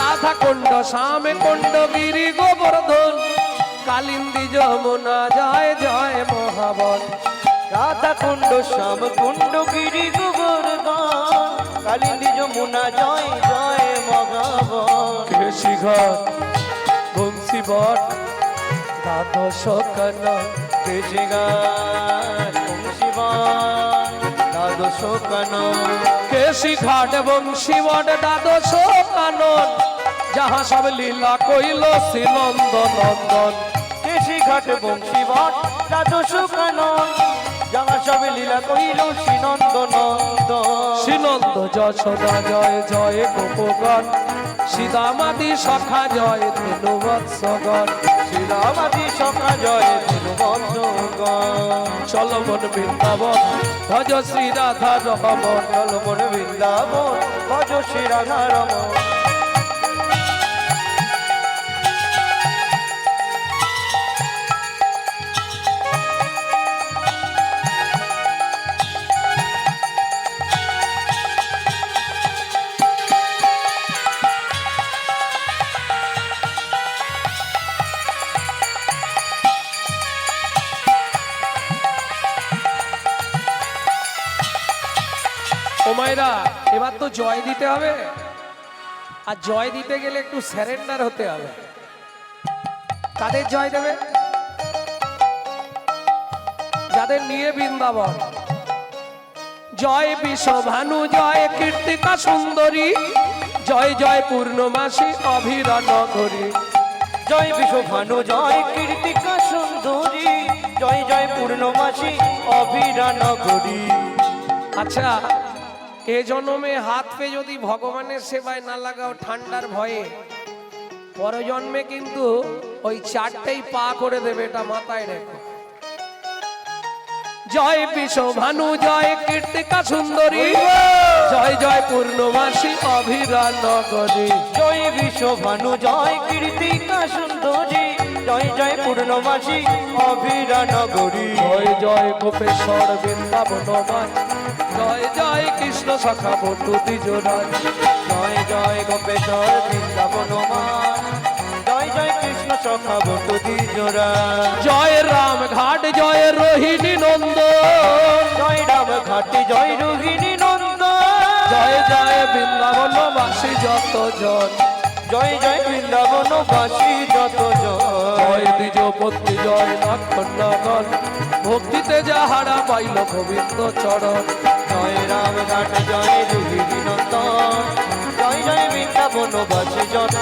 রাধা কুণ্ড শ্যামে কুণ্ড গিরি গোবর্ধন, কালিন্দী যমুনা জয় জয় মহাবন। রাধা কুণ্ড শ্যাম কুণ্ড গিরি গোবর্ধন, কালিন্দী যমুনা জয় জয় মহাবন। কেশি ঘর বংশী বট দ্বাদশ কানন কেশি ঘাট বংশীবান দ্বাদশ কানন কেশি ঘাট বংশীবট দ্বাদশ কানন যাহা সব লীলা কইল শ্রীনন্দ নন্দন কেশি ঘাট বংশীবান দ্বাদশ কানন যাহা সব লীলা কইল শ্রীনন্দ নন্দন শ্রীনন্দ যশোদা জয় জয় গোপগণ সীতামাদি সখা জয় ধেনু বৎসগণ শ্রীরামাদি সখা জয় ধেনু বৎসগণ চল মন বৃন্দাবন ভজ শ্রী রাধা রমন চল মন বৃন্দাবন ভজ শ্রী রাধা রমন ও মায়েরা এবার তো জয় দিতে হবে, আর জয় দিতে গেলে একটু স্যারেন্ডার হতে হবে। কাদের জয় দেবে? যাদের নিয়ে বৃন্দাবন। জয় বিশ্বভানু জয় কীর্তিকা সুন্দরী জয় জয় পূর্ণমাসী অভিরা নগরী জয় বিশ্বভানু জয় কীর্তিকা সুন্দরী জয় জয় পূর্ণমাসী অভিরা নগরী। আচ্ছা, এ জন্মে হাত পে যদি ভগবানের সেবায় না লাগাও ঠান্ডার ভয়ে, পরজন্মে কিন্তু ওই চারটেই পা করে দেবে, এটা মাথায় রেখো। জয় বিশ্বভানু জয় কীর্তিকা সুন্দরী জয় জয় পূর্ণমাসী অভিরা নগরী জয় বিশ্বভানু জয় কীর্তিকা সুন্দরী জয় জয় পূর্ণমাসী অভিরা নগরী। জয় জয় গোপেশ্বর বৃন্দাবনমায় জয় জয় কৃষ্ণ সখা বটু দ্বিজরাজ জয় জয় গোপেশ্বর বৃন্দাবনমায় জয় জয় কৃষ্ণ সখা বটু দ্বিজরা। জয় রাম ঘাট জয় রোহিণী নন্দ জয় রাম ঘাটি জয় রোহিণী নন্দ জয় জয় বৃন্দাবনবাসী যত জন জয় জয় বৃন্দাবনবাসী যত জয় দ্বিজপতি জয় লক্ষণগণ ভক্তিতে যাহারা পাইল গোবিন্দ চরণ জয় রাম ঘাট জয় রোহিণী নন্দন জয় জয় বৃন্দাবনবাসী যত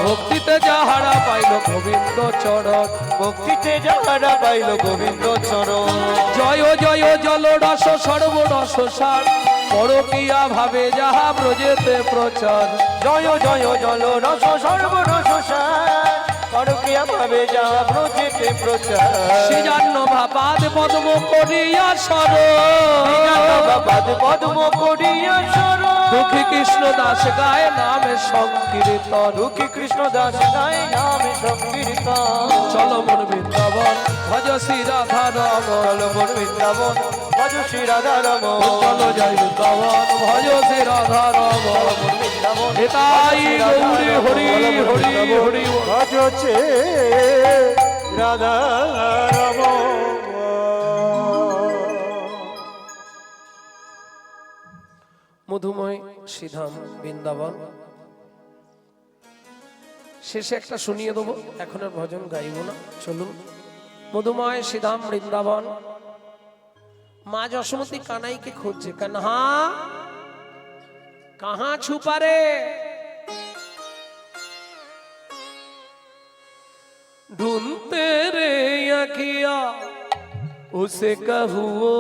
ভক্তিতে যাহারা পাইল গোবিন্দ চরণ ভক্তিতে যাহারা পাইল গোবিন্দ চরণ। জয় জয় জল রস সর্বরস সার পরকিয়া ভাবে যাহা ব্রজেতে প্রচার জয় জয় জল রস সর্বরস সার পরকিয়া ভাবে যা ব্রজেতে প্রচার। শ্রীজান্ন ভাপাদ পদ্ম করিয়া সর বাদ পদ্ম করিয়া সর দুঃখী কৃষ্ণ দাস গায় নামে সংকীর্তন দুঃখী কৃষ্ণ দাস গায় নামে সংকীর্তন। চল মন বৃন্দাবন ভজ শ্রী রাধা রমন চল মন বৃন্দাবন ভজ শ্রী রাধা রমন চল জয় বৃন্দাবন ভজ শ্রী রাধা রমন বৃন্দাবন এতাই গৌরী হরি হরি হরি ভজছে রাধা রমণ। মধুময় শ্রীধাম বৃন্দাবন শেষে একটা শুনিয়ে দেবো, এখন আর ভজন গাইব না। চলুন। মধুময় শ্রীধাম বৃন্দাবন। মা যশোমতী কানাইকে খুঁজছে, কানহা কাহা ছুপা রে, ढूंढते रे अखिया उसे कहूओ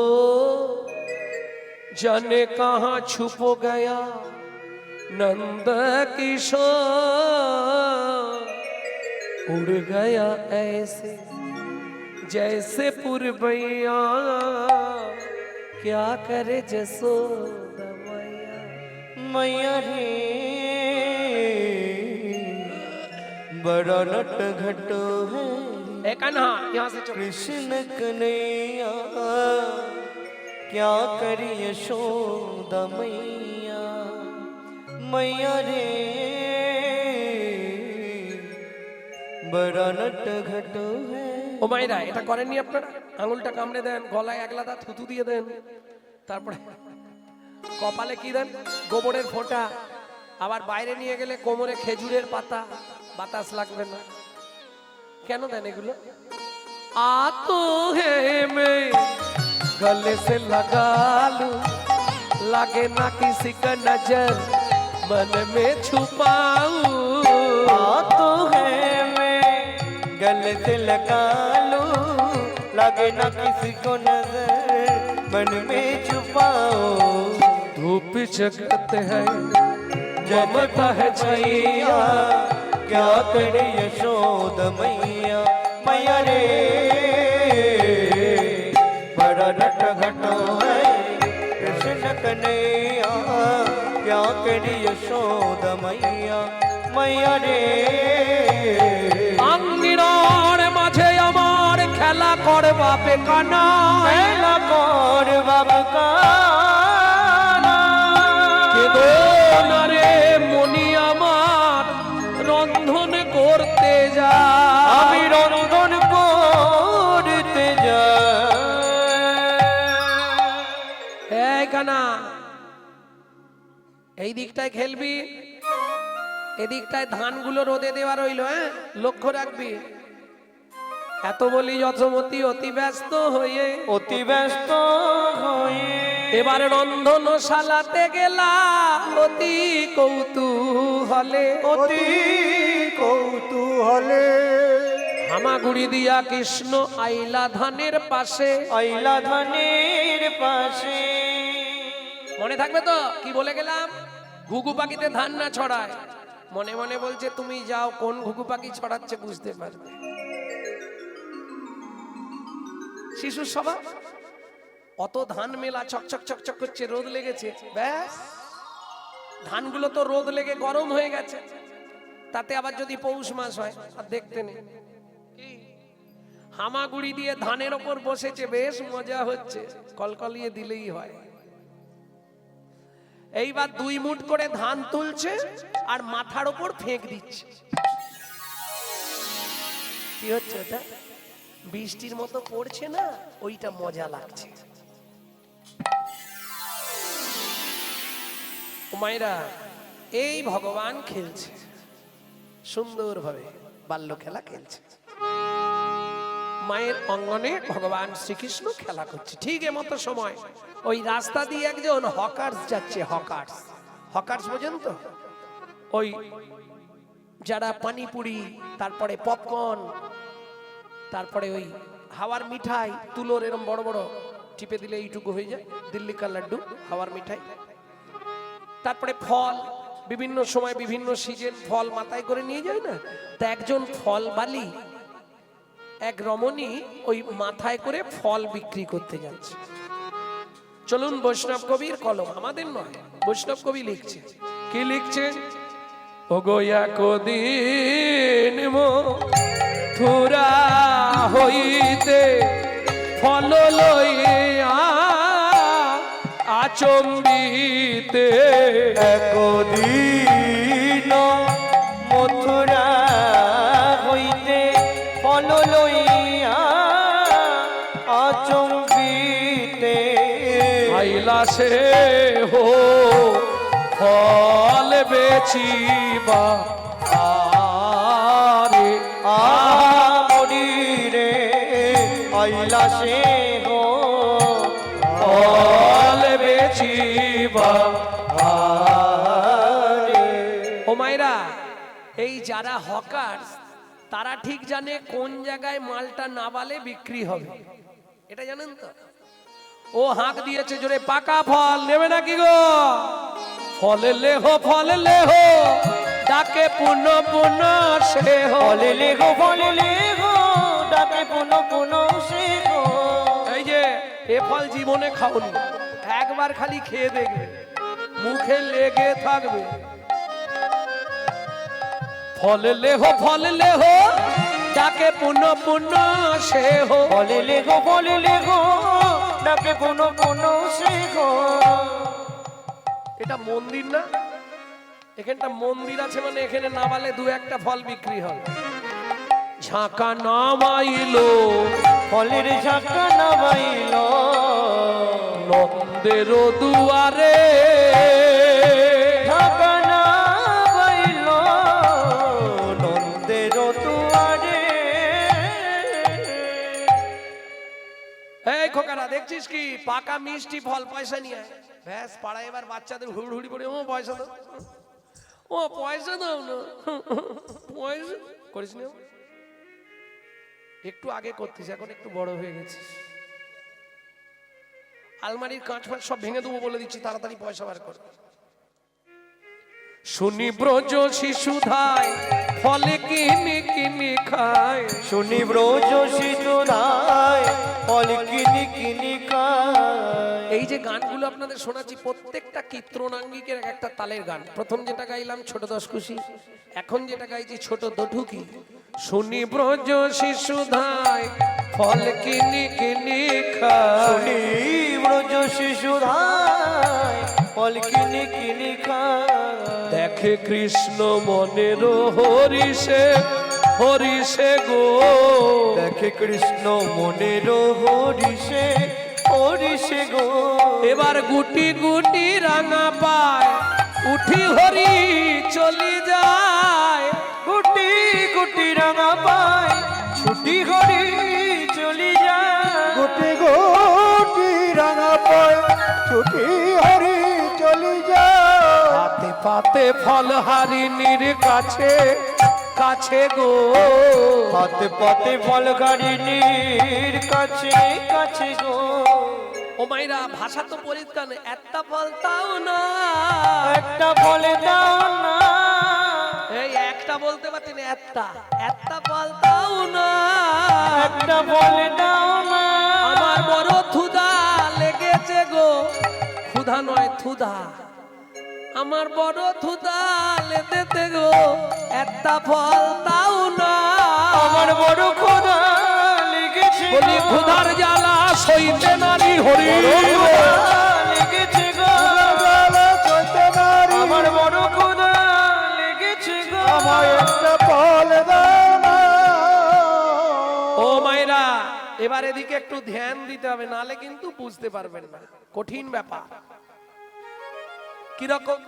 जाने कहाँ छुप गया नंद किशोर उड़ गया ऐसे जैसे पुरबैया क्या करे जसोदा मैया। मैया रे बड़ा नट घटो है ए कान्हा यहाँ से चुप। कृष्ण कन्हैया क्या करी यशोदा मैया। मैया रे बड़ा नट घटो है। ও মাইরা এটা করেননি আপনারা? আঙুলটা কামড়ে দেন, গলায় একলাদা থুতু দিয়ে দেন, তারপরে কপালে কি দেন? গোবরের ফোঁটা। আবার বাইরে নিয়ে গেলে কোমরে খেজুরের পাতা, বাতাস লাগবে না। কেন দেন এগুলো? आतो है मैं गले से लगा लूं, लगे ना किसी का नजर मन में छुपाऊं। आतो है मैं गले से लगा लूं, लगे ना किसी को नजर मन में छुपाओ। धूप जगत है जगता है छैया, क्या करे यशोद मैया, मैया रे बड़ा नट घटो है कृष्ण कन्हैया, क्या करे यशोद मैया, मैया रे। আঙ্গিনার মাঝে আমার খেলা করবা বেকানা, খেলা কর বাবা কানা, কেদো না রে মনি আমার রন্ধন করতে যা, আমি রন্ধন করতে যাই। এই কানা এই দিকটায় খেলবি, এদিকটায় ধানগুলো রোদে দেওয়া রইলো, হ্যাঁ লক্ষ্য রাখবি। এত বলি যশোমতি অতি ব্যস্ত হয়ে, অতি ব্যস্ত হয়ে এবার রন্ধনশালাতে গেলা অতি কৌতূহলে, অতি কৌতূহলে হামাগুড়ি দিয়া কৃষ্ণ আইলা ধানের পাশে। আইলা ধানের পাশে। মনে থাকবে তো কি বলে গেলাম? ঘুঘু পাখিতে ধান না ছড়ায়। মনে মনে বলছে তুমি যাও, কোন ঘুঘু পাখি ছড়াচ্ছে বুঝতে পারবে। শিশুর স্বভাব, অত ধান মেলা চকচক চকচক করছে, রোদ লেগেছে, ব্যাস ধানগুলো তো রোদ লেগে গরম হয়ে গেছে। তাতে আবার যদি পৌষ মাস হয় আর দেখতে নেই, কি হামাগুড়ি দিয়ে ধানের ওপর বসেছে, বেশ মজা হচ্ছে, কলকলিয়ে দিলেই হয়। এইবার 2 মুঠ করে ধান তুলছে আর মাথার ওপর ফেঁক দিচ্ছে। কি হচ্ছে ওটা? বৃষ্টির মতো পড়ছে না, ওইটা মজা লাগছে। ও মায়েরা, এই ভগবান খেলছে সুন্দরভাবে, বাল্য খেলা খেলছে। মায়ের অঙ্গনে ভগবান শ্রীকৃষ্ণ খেলা করছে। ঠিক এমতো সময় ওই রাস্তা দিয়ে একজন হকার্স যাচ্ছে। হকার্স, হকার্স পর্যন্ত ওই যারা পানিপুরি, তারপরে পপকর্ন, তারপরে ওই হাওয়ার মিঠাই, তুলোর এরকম বড় বড় টিপে দিলে এইটুকু হয়ে যায়, দিল্লি কা লাড্ডু, হাওয়ার মিঠাই, তারপরে ফল, বিভিন্ন সময় বিভিন্ন সিজন ফল মাথায় করে নিয়ে যায় না। তা একজন ফল বালি, এক রমণী ওই মাথায় করে ফল বিক্রি করতে যাচ্ছে। চলুন বৈষ্ণব কবির কলম, আমাদের নয়, বৈষ্ণব কবি লিখছে। কি লিখছে? ও গোয়া কদিন মথুরা হইতে ফল লইয়া আচম্বিতে, একদিন মথুরা হইতে ফল লইয়া আচম্বিতে, আইলা সে হো ফল বেচিবা আরে আমরি রে আইলা সে গো ফল বেচিবা। আরে। ও মায়েরা, এই যারা হকার্স তারা ঠিক জানে কোন জায়গায় মালটা না বালে বিক্রি হবে, এটা জানেন তো। ও হাঁক দিয়েছে জোরে, পাকা ফল নেবে নাকি গো? ফল লেহো, ফল লেহো, ডাকে পুন পুন সে হো। ফলে লেগো, ফলে লেগো, ডাকে পুনো পুনো সে গো। এই যে এ ফল জীবনে খাওনি, একবার খালি খেয়ে দেখবে, মুখে লেগে থাকবে। ফল লেহো, ফল লেহো, ডাকে পুন পুন সে হো। ফলে লেগো, ফলে লেগো, ডাকে পুনো পুনো সে গো। এটা মন্দির না? এখানটা মন্দির আছে মানে এখানে নামালে 2-1টা ফল বিক্রি হয়। ঝাঁকা নামাইলো, ফলের ঝাঁকা নামাইল নন্দের দুয়ারে, ঝাঁকা নামাইল নন্দের দুয়ারে। খোকারা দেখছিস কি পাকা মিষ্টি ফল, পয়সা নিয়ে আয়। ব্যাস পাড়ায় এবার বাচ্চাদের হুড় পড়ে, ও পয়সা দাও, ও পয়সা দাও না, পয়সা করিস না। একটু আগে করতিস, এখন একটু বড় হয়ে গেছিস। আলমারির কাঁচ ফাঁচ সব ভেঙে দেবো বলে দিচ্ছি, তাড়াতাড়ি পয়সা বার কর। শুনি ব্রজ শিশুধায় ফলে কিনি কিনি খায়, শুনি ব্রজ শিশুধায় ফল কিনি কিনি খায়। এই যে গানগুলো আপনাদের শোনাচ্ছি প্রত্যেকটা কীর্তনাঙ্গিকের এক একটা তালের গান। প্রথম যেটা গাইলাম ছোট দশকুশি, এখন যেটা গাইছি ছোট দঠুকি। শুনি ব্রজ শিশুধায় ফল কিনি কিনি খায়, শুনি ব্রজ শিশুধায় ফল কিনি কিনি খায়। দেখে কৃষ্ণ মনের হরিষে হরিষে গো, দেখে কৃষ্ণ মনের হরিষে হরিষে গো। এবার গুটি গুটি রাঙা পায় উঠি হরি চলি যায়, গুটি গুটি রাঙা পায় ছুটি হরি চলি যায়। গুটি গুটি রাঙা পায় ছুটি হরি চলি যায়। হাতে পাতে ফল হারিনীর কাছে কাছে গো, হাতে পাতে ফল গাড়িনীর কাছে কাছে গো। ও মাইরা ভাষা তো পরিষ্কার, একটা ফল তাও না, একটা ফলে দাও না। এই একটা বলতে পারছি না, একটা ফল তাও না, একটা ফলে দাও না। আমার বড় ক্ষুধা লেগেছে গো, ক্ষুধা নয় থুধা, আমার বড় ক্ষুধা লেগেছে গো, একটা ফল তাও না, আমার বড় ক্ষুধা লেগেছে গো। বলি ক্ষুধার জ্বালা সইতে নারী হরি, ক্ষুধা লেগেছে গো। চলতে নারী আমার বড় ক্ষুধা লেগেছে গো। আমায় একটা ফল দাও না। ও মাইরা এবার এদিকে একটু ধ্যান দিতে হবে, নালে কিন্তু বুঝতে পারবেন না, কঠিন ব্যাপার। কিরকম?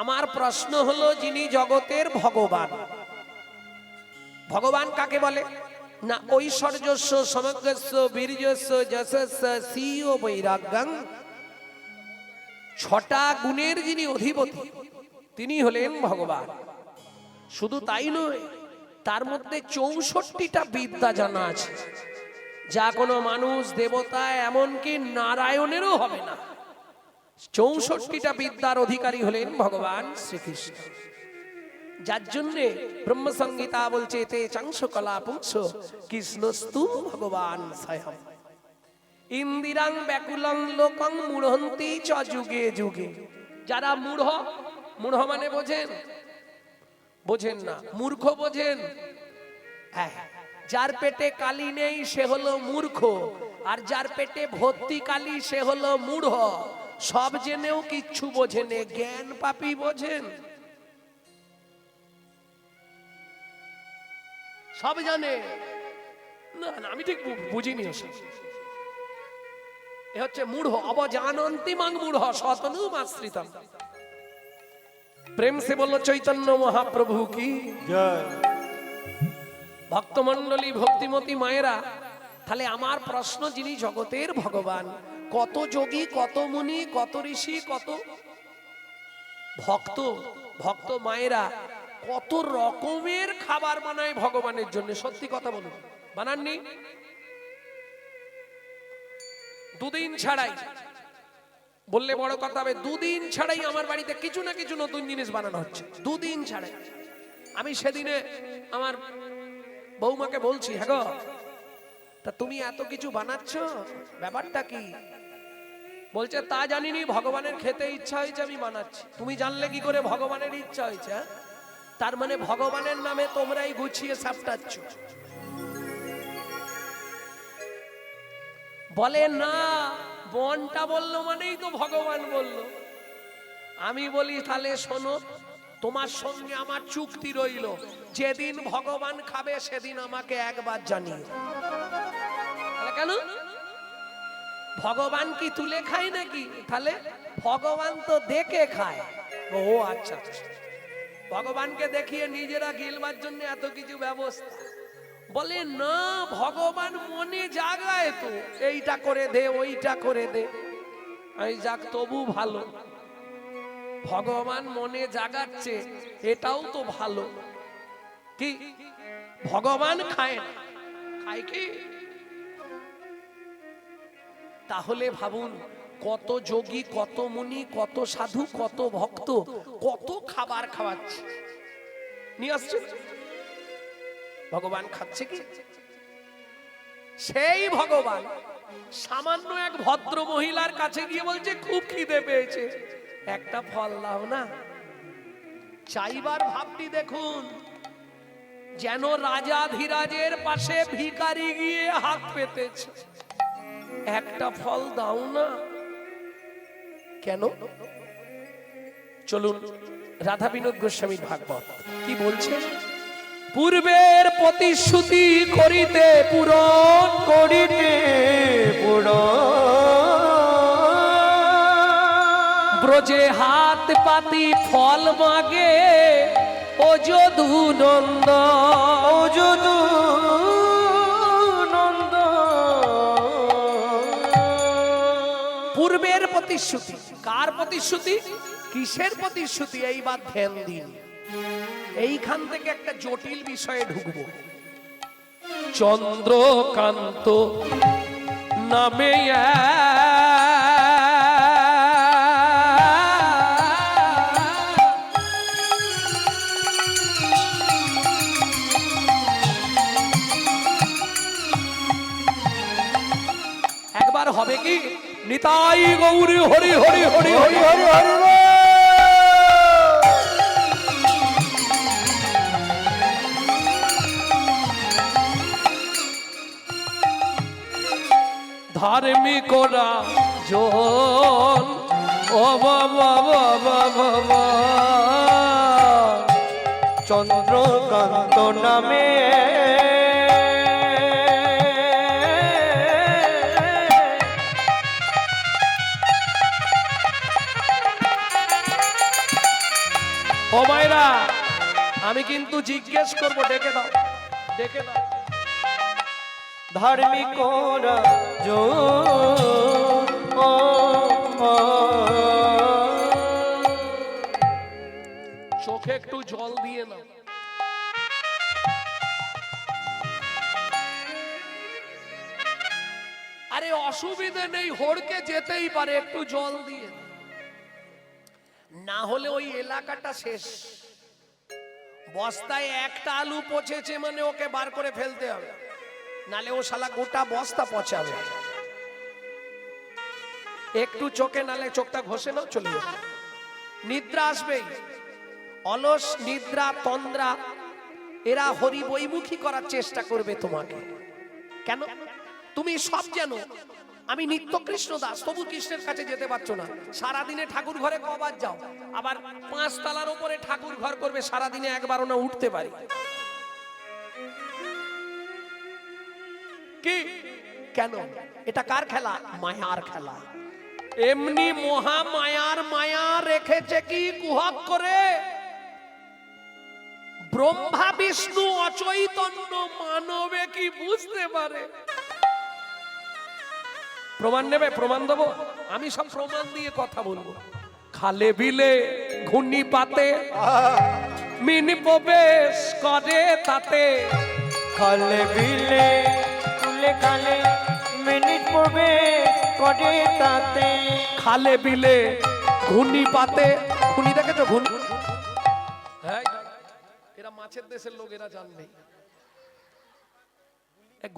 আমার প্রশ্ন হলো, যিনি জগতের ভগবান, ভগবান কাকে বলে না? ঐশ্বর্যস্য সমগ্রস্য বীর্যস্য যশস্য শ্রীয় বৈরাগ্যং, ছটা গুণের যিনি অধিপতি তিনি হলেন ভগবান। শুধু তাই নয়, তার মধ্যে 64টা বিদ্যা জানা আছে, যা কোনো মানুষ দেবতা এমনকি নারায়ণেরও হবে না। 64টা বিদ্যার অধিকারী হলেন ভগবান শ্রীকৃষ্ণ, যার জন্যে ব্রহ্মসংহিতা বলছে তে চাংশ কলা পুংস কৃষ্ণস্তু ভগবান স্বয়ং ইন্দিরাং ব্যাকুলং লোকং মূঢ়ন্তি চ যুগে যুগে। যারা মূঢ়, মূঢ় মানে বোঝেন? বোঝেন না। মূর্খ বোঝেন? হ্যাঁ, যার পেটে কালি নেই সে হলো মূর্খ, আর যার পেটে ভর্তি কালি সে হলো মূঢ়। সব জেনেও কিচ্ছু বোঝেন, জ্ঞান পাপী বোঝেন? সব জানে না, না আমি ঠিক বুঝিনি ওসব। এ হচ্ছে মূঢ়, অবজানন্তিমাং মূঢ় শতনুমাশ্রিতম। প্রেম সে বলল চৈতন্য মহাপ্রভু কি জয়। ভক্তমণ্ডলী ভক্তিমতী মায়েরা, তাহলে আমার প্রশ্ন, যিনি জগতের ভগবান, কত যোগী, কত মুনি, কত ঋষি, কত ভক্ত, ভক্ত মায়েরা কত রকমের খাবার বানায় ভগবানের জন্য। সত্যি কথা বলুন, বানাননি? দুদিন ছাড়াই, বললে বড় কথা হবে, দুদিন ছাড়াই আমার বাড়িতে কিছু না কিছু নতুন জিনিস বানানো হচ্ছে, দুদিন ছাড়াই। আমি সেদিনে আমার বৌমাকে বলছি, হ্যাঁ গো, তা তুমি এত কিছু বানাচ্ছ, ব্যাপারটা কি? বলছে তা জানিনি, ভগবানের খেতে ইচ্ছা হয়েছে আমি বানাচ্ছি। তুমি জানলে কি করে ভগবানের ইচ্ছা হয়েছে? তার মানে ভগবানের নামে তোমরাই গুছিয়ে সাপটাচ্ছ। বলে না, বনটা বললো মানেই তো ভগবান বললো। আমি বলি তাহলে শোনো, তোমার সঙ্গে আমার চুক্তি রইল, যেদিন ভগবান খাবে সেদিন আমাকে একবার জানিয়ে। কেন? ভগবান কি তুলে খায় নাকি? তাহলে ভগবান তো দেখে খায়। ও আচ্ছা, ভগবানকে দেখিয়ে নিজেরা গিলবার জন্য এত কিছু ব্যবস্থা। বলে না, ভগবান মনে জাগায় তো, এইটা করে দে ওইটা করে দে। আমি যাক তবু ভালো, ভগবান মনে জাগাচ্ছে এটাও তো ভালো। কি ভগবান খায় না, খায় কি? তাহলে ভাবুন, কত যোগী, কত মুনি, কত সাধু, কত ভক্ত, কত খাবার খাওয়াচ্ছে, নিয়ে আসছে, ভগবান খাচ্ছে কি? সেই ভগবান সামান্য এক ভদ্র মহিলার কাছে গিয়ে বলছে খুব খিদে পেয়েছে, একটা ফল দাও না। চাইবার ভাবটি দেখুন, যেন রাজা ধীরাজের পাশে ভিখারি গিয়ে হাত পেতেছে, একটা ফল দাও না। কেন? চলুন রাধা বিনোদ গোস্বামীর ভাগবত কি বলছে। পূর্বের প্রতিশ্রুতি করিতে পূরণ করিতে ব্রজে হাত পাতি ফল মাগে ও যদু নন্দ, ও যদু নন্দ। পূর্বের প্রতিশ্রুতি, কার প্রতিশ্রুতি, কিসের প্রতিশ্রুতি? এইবার ধ্যান দিন, এইখান থেকে একটা জটিল বিষয়ে ঢুকবো। চন্দ্রকান্ত নামে একবার হবে কি, নিতাই গৌরী হরি হরি হরি হরি হরি হরি। ধার্মিকরা জন ও বাবা বাবা বাবা, চন্দ্রকান্ত নামে ও মায়েরা, আমি কিন্তু জিজ্ঞেস করবো, ডেকে দাও, ডেকে দাও। ধার্মিকরা जो চোখে একটু জল দিয়ে নাও। আরে অসুবিধা নেই, হড়কে যেতেই পারে, একটু জল দিয়ে, না হলে ওই এলাকাটা শেষ। বস্তায় একটা আলু পচেছে মানে ওকে বার করে ফেলতে হবে, নালে ও শালা গোটা বস্তা পচাবে। একটু চোখে, নালে চোখটা ঘষে নাও, চলে যাবে। নিদ্রা আসবেই, অলস নিদ্রা তন্দ্রা এরা হরি বৈমুখী করার চেষ্টা করবে তোমাকে। কেন? তুমি সব জানো, আমি নিত্য কৃষ্ণ দাস, তবু কৃষ্ণের কাছে যেতে পারছো না। সারাদিনে ঠাকুর ঘরে কবার যাও, আবার 5 তলার উপরে ঠাকুর ঘর করবে, সারাদিনে একবারও না উঠতে পারি। কি কেন? এটা কার খেলা? মায়ার খেলা। এমনি মহা মায়ার মায়া রেখেছে কি কুহক করে, ব্রহ্মা বিষ্ণু অচৈতন্য মানবে কি বুঝতে পারে? প্রমাণ নেবে? প্রমাণ দেবো, আমি সব প্রমাণ দিয়ে কথা বলবো। খালে বিলে ঘূর্ণি পাতে মিনি প্রবেশ করে তাতে, খালে বিলে তুলে খালে মিনিট প্রবেশ করে তাতে। খালে বিলে ঘূর্ণি পাতে, ঘূর্ণি দেখেছো? ঘূর্ণি, হ্যাঁ এরা মাছের দেশের লোক, এরা জানবে।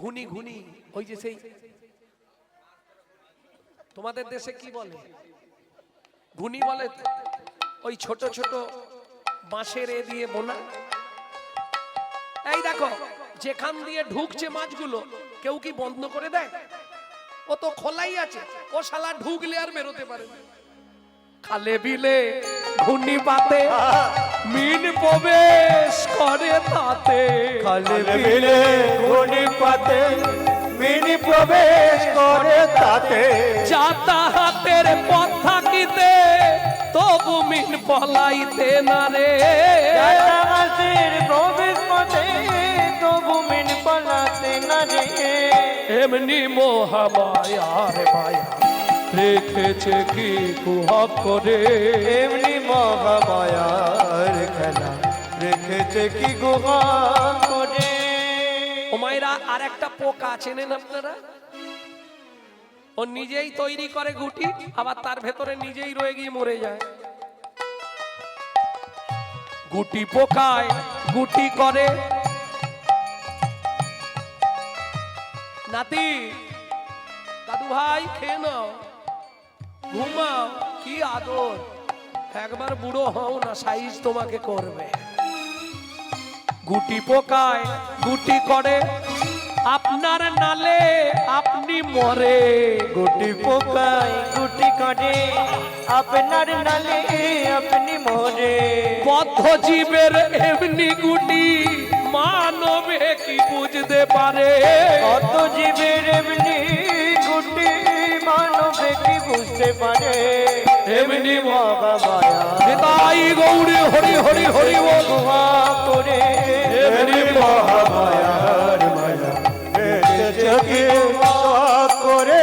ঘূর্ণি ঘূর্ণি, ওই যে সেই তোমাদের দেশে কি বলে, ঘূর্ণি বলে, ওই ছোট ছোট বাঁশের এ দিয়ে বোনা। এই দেখো, যেখান দিয়ে ঢুকছে মাছগুলো, কেউ কি বন্ধ করে দেয়? ও তো খোলাই আছে, ও শালা ঢুকলে আর বেরোতে পারে না। খালে বিলে ঘূর্ণি পাতে মিন প্রবেশ করে তাতে, খালে বিলে ঘূর্ণি পাতে মিনি প্রবেশ করে তাতে যাতাহাতের পথ থাকিতে তবু মিন পলাইতে না রে। যাতায়াতের প্রবেশ পথে তবু মিন পালাতে না রে। এমনি মহামায়ার মায়া রেখেছে কি কুহক করে। এমনি মহামায়ার খেলা রেখেছে কি গুহা করে। ও মায়েরা, আর একটা পোকা চেনেন আপনারা? ও নিজেই তৈরি করে গুটি, আবার তার ভেতরে নিজেই রয়ে গিয়ে মরে যায়। গুটি পোকায় গুটি করে। নাতি, দাদু ভাই খেয়ে নাও, ঘুমাও, কি আদর। একবার বুড়ো হও না, সাইজ তোমাকে করবে। গুটি পোকায় গুটি করে, আপনার নালে আপনি মরে। গুটি পোকায় গুটি করে, আপনার নালে আপনি মরে। বদ্ধ জীবের এমনি গুটি মানবে কি বুঝতে পারে। কত জীবের এমনি গুটি মানবে কি বুঝতে পারে। এমনি মহামায়া নিতাই গৌরী হরি হরি হরি বল। গুহা করে। এমনি মহামায়ার মায়া রেখেছে কি কুহক করে।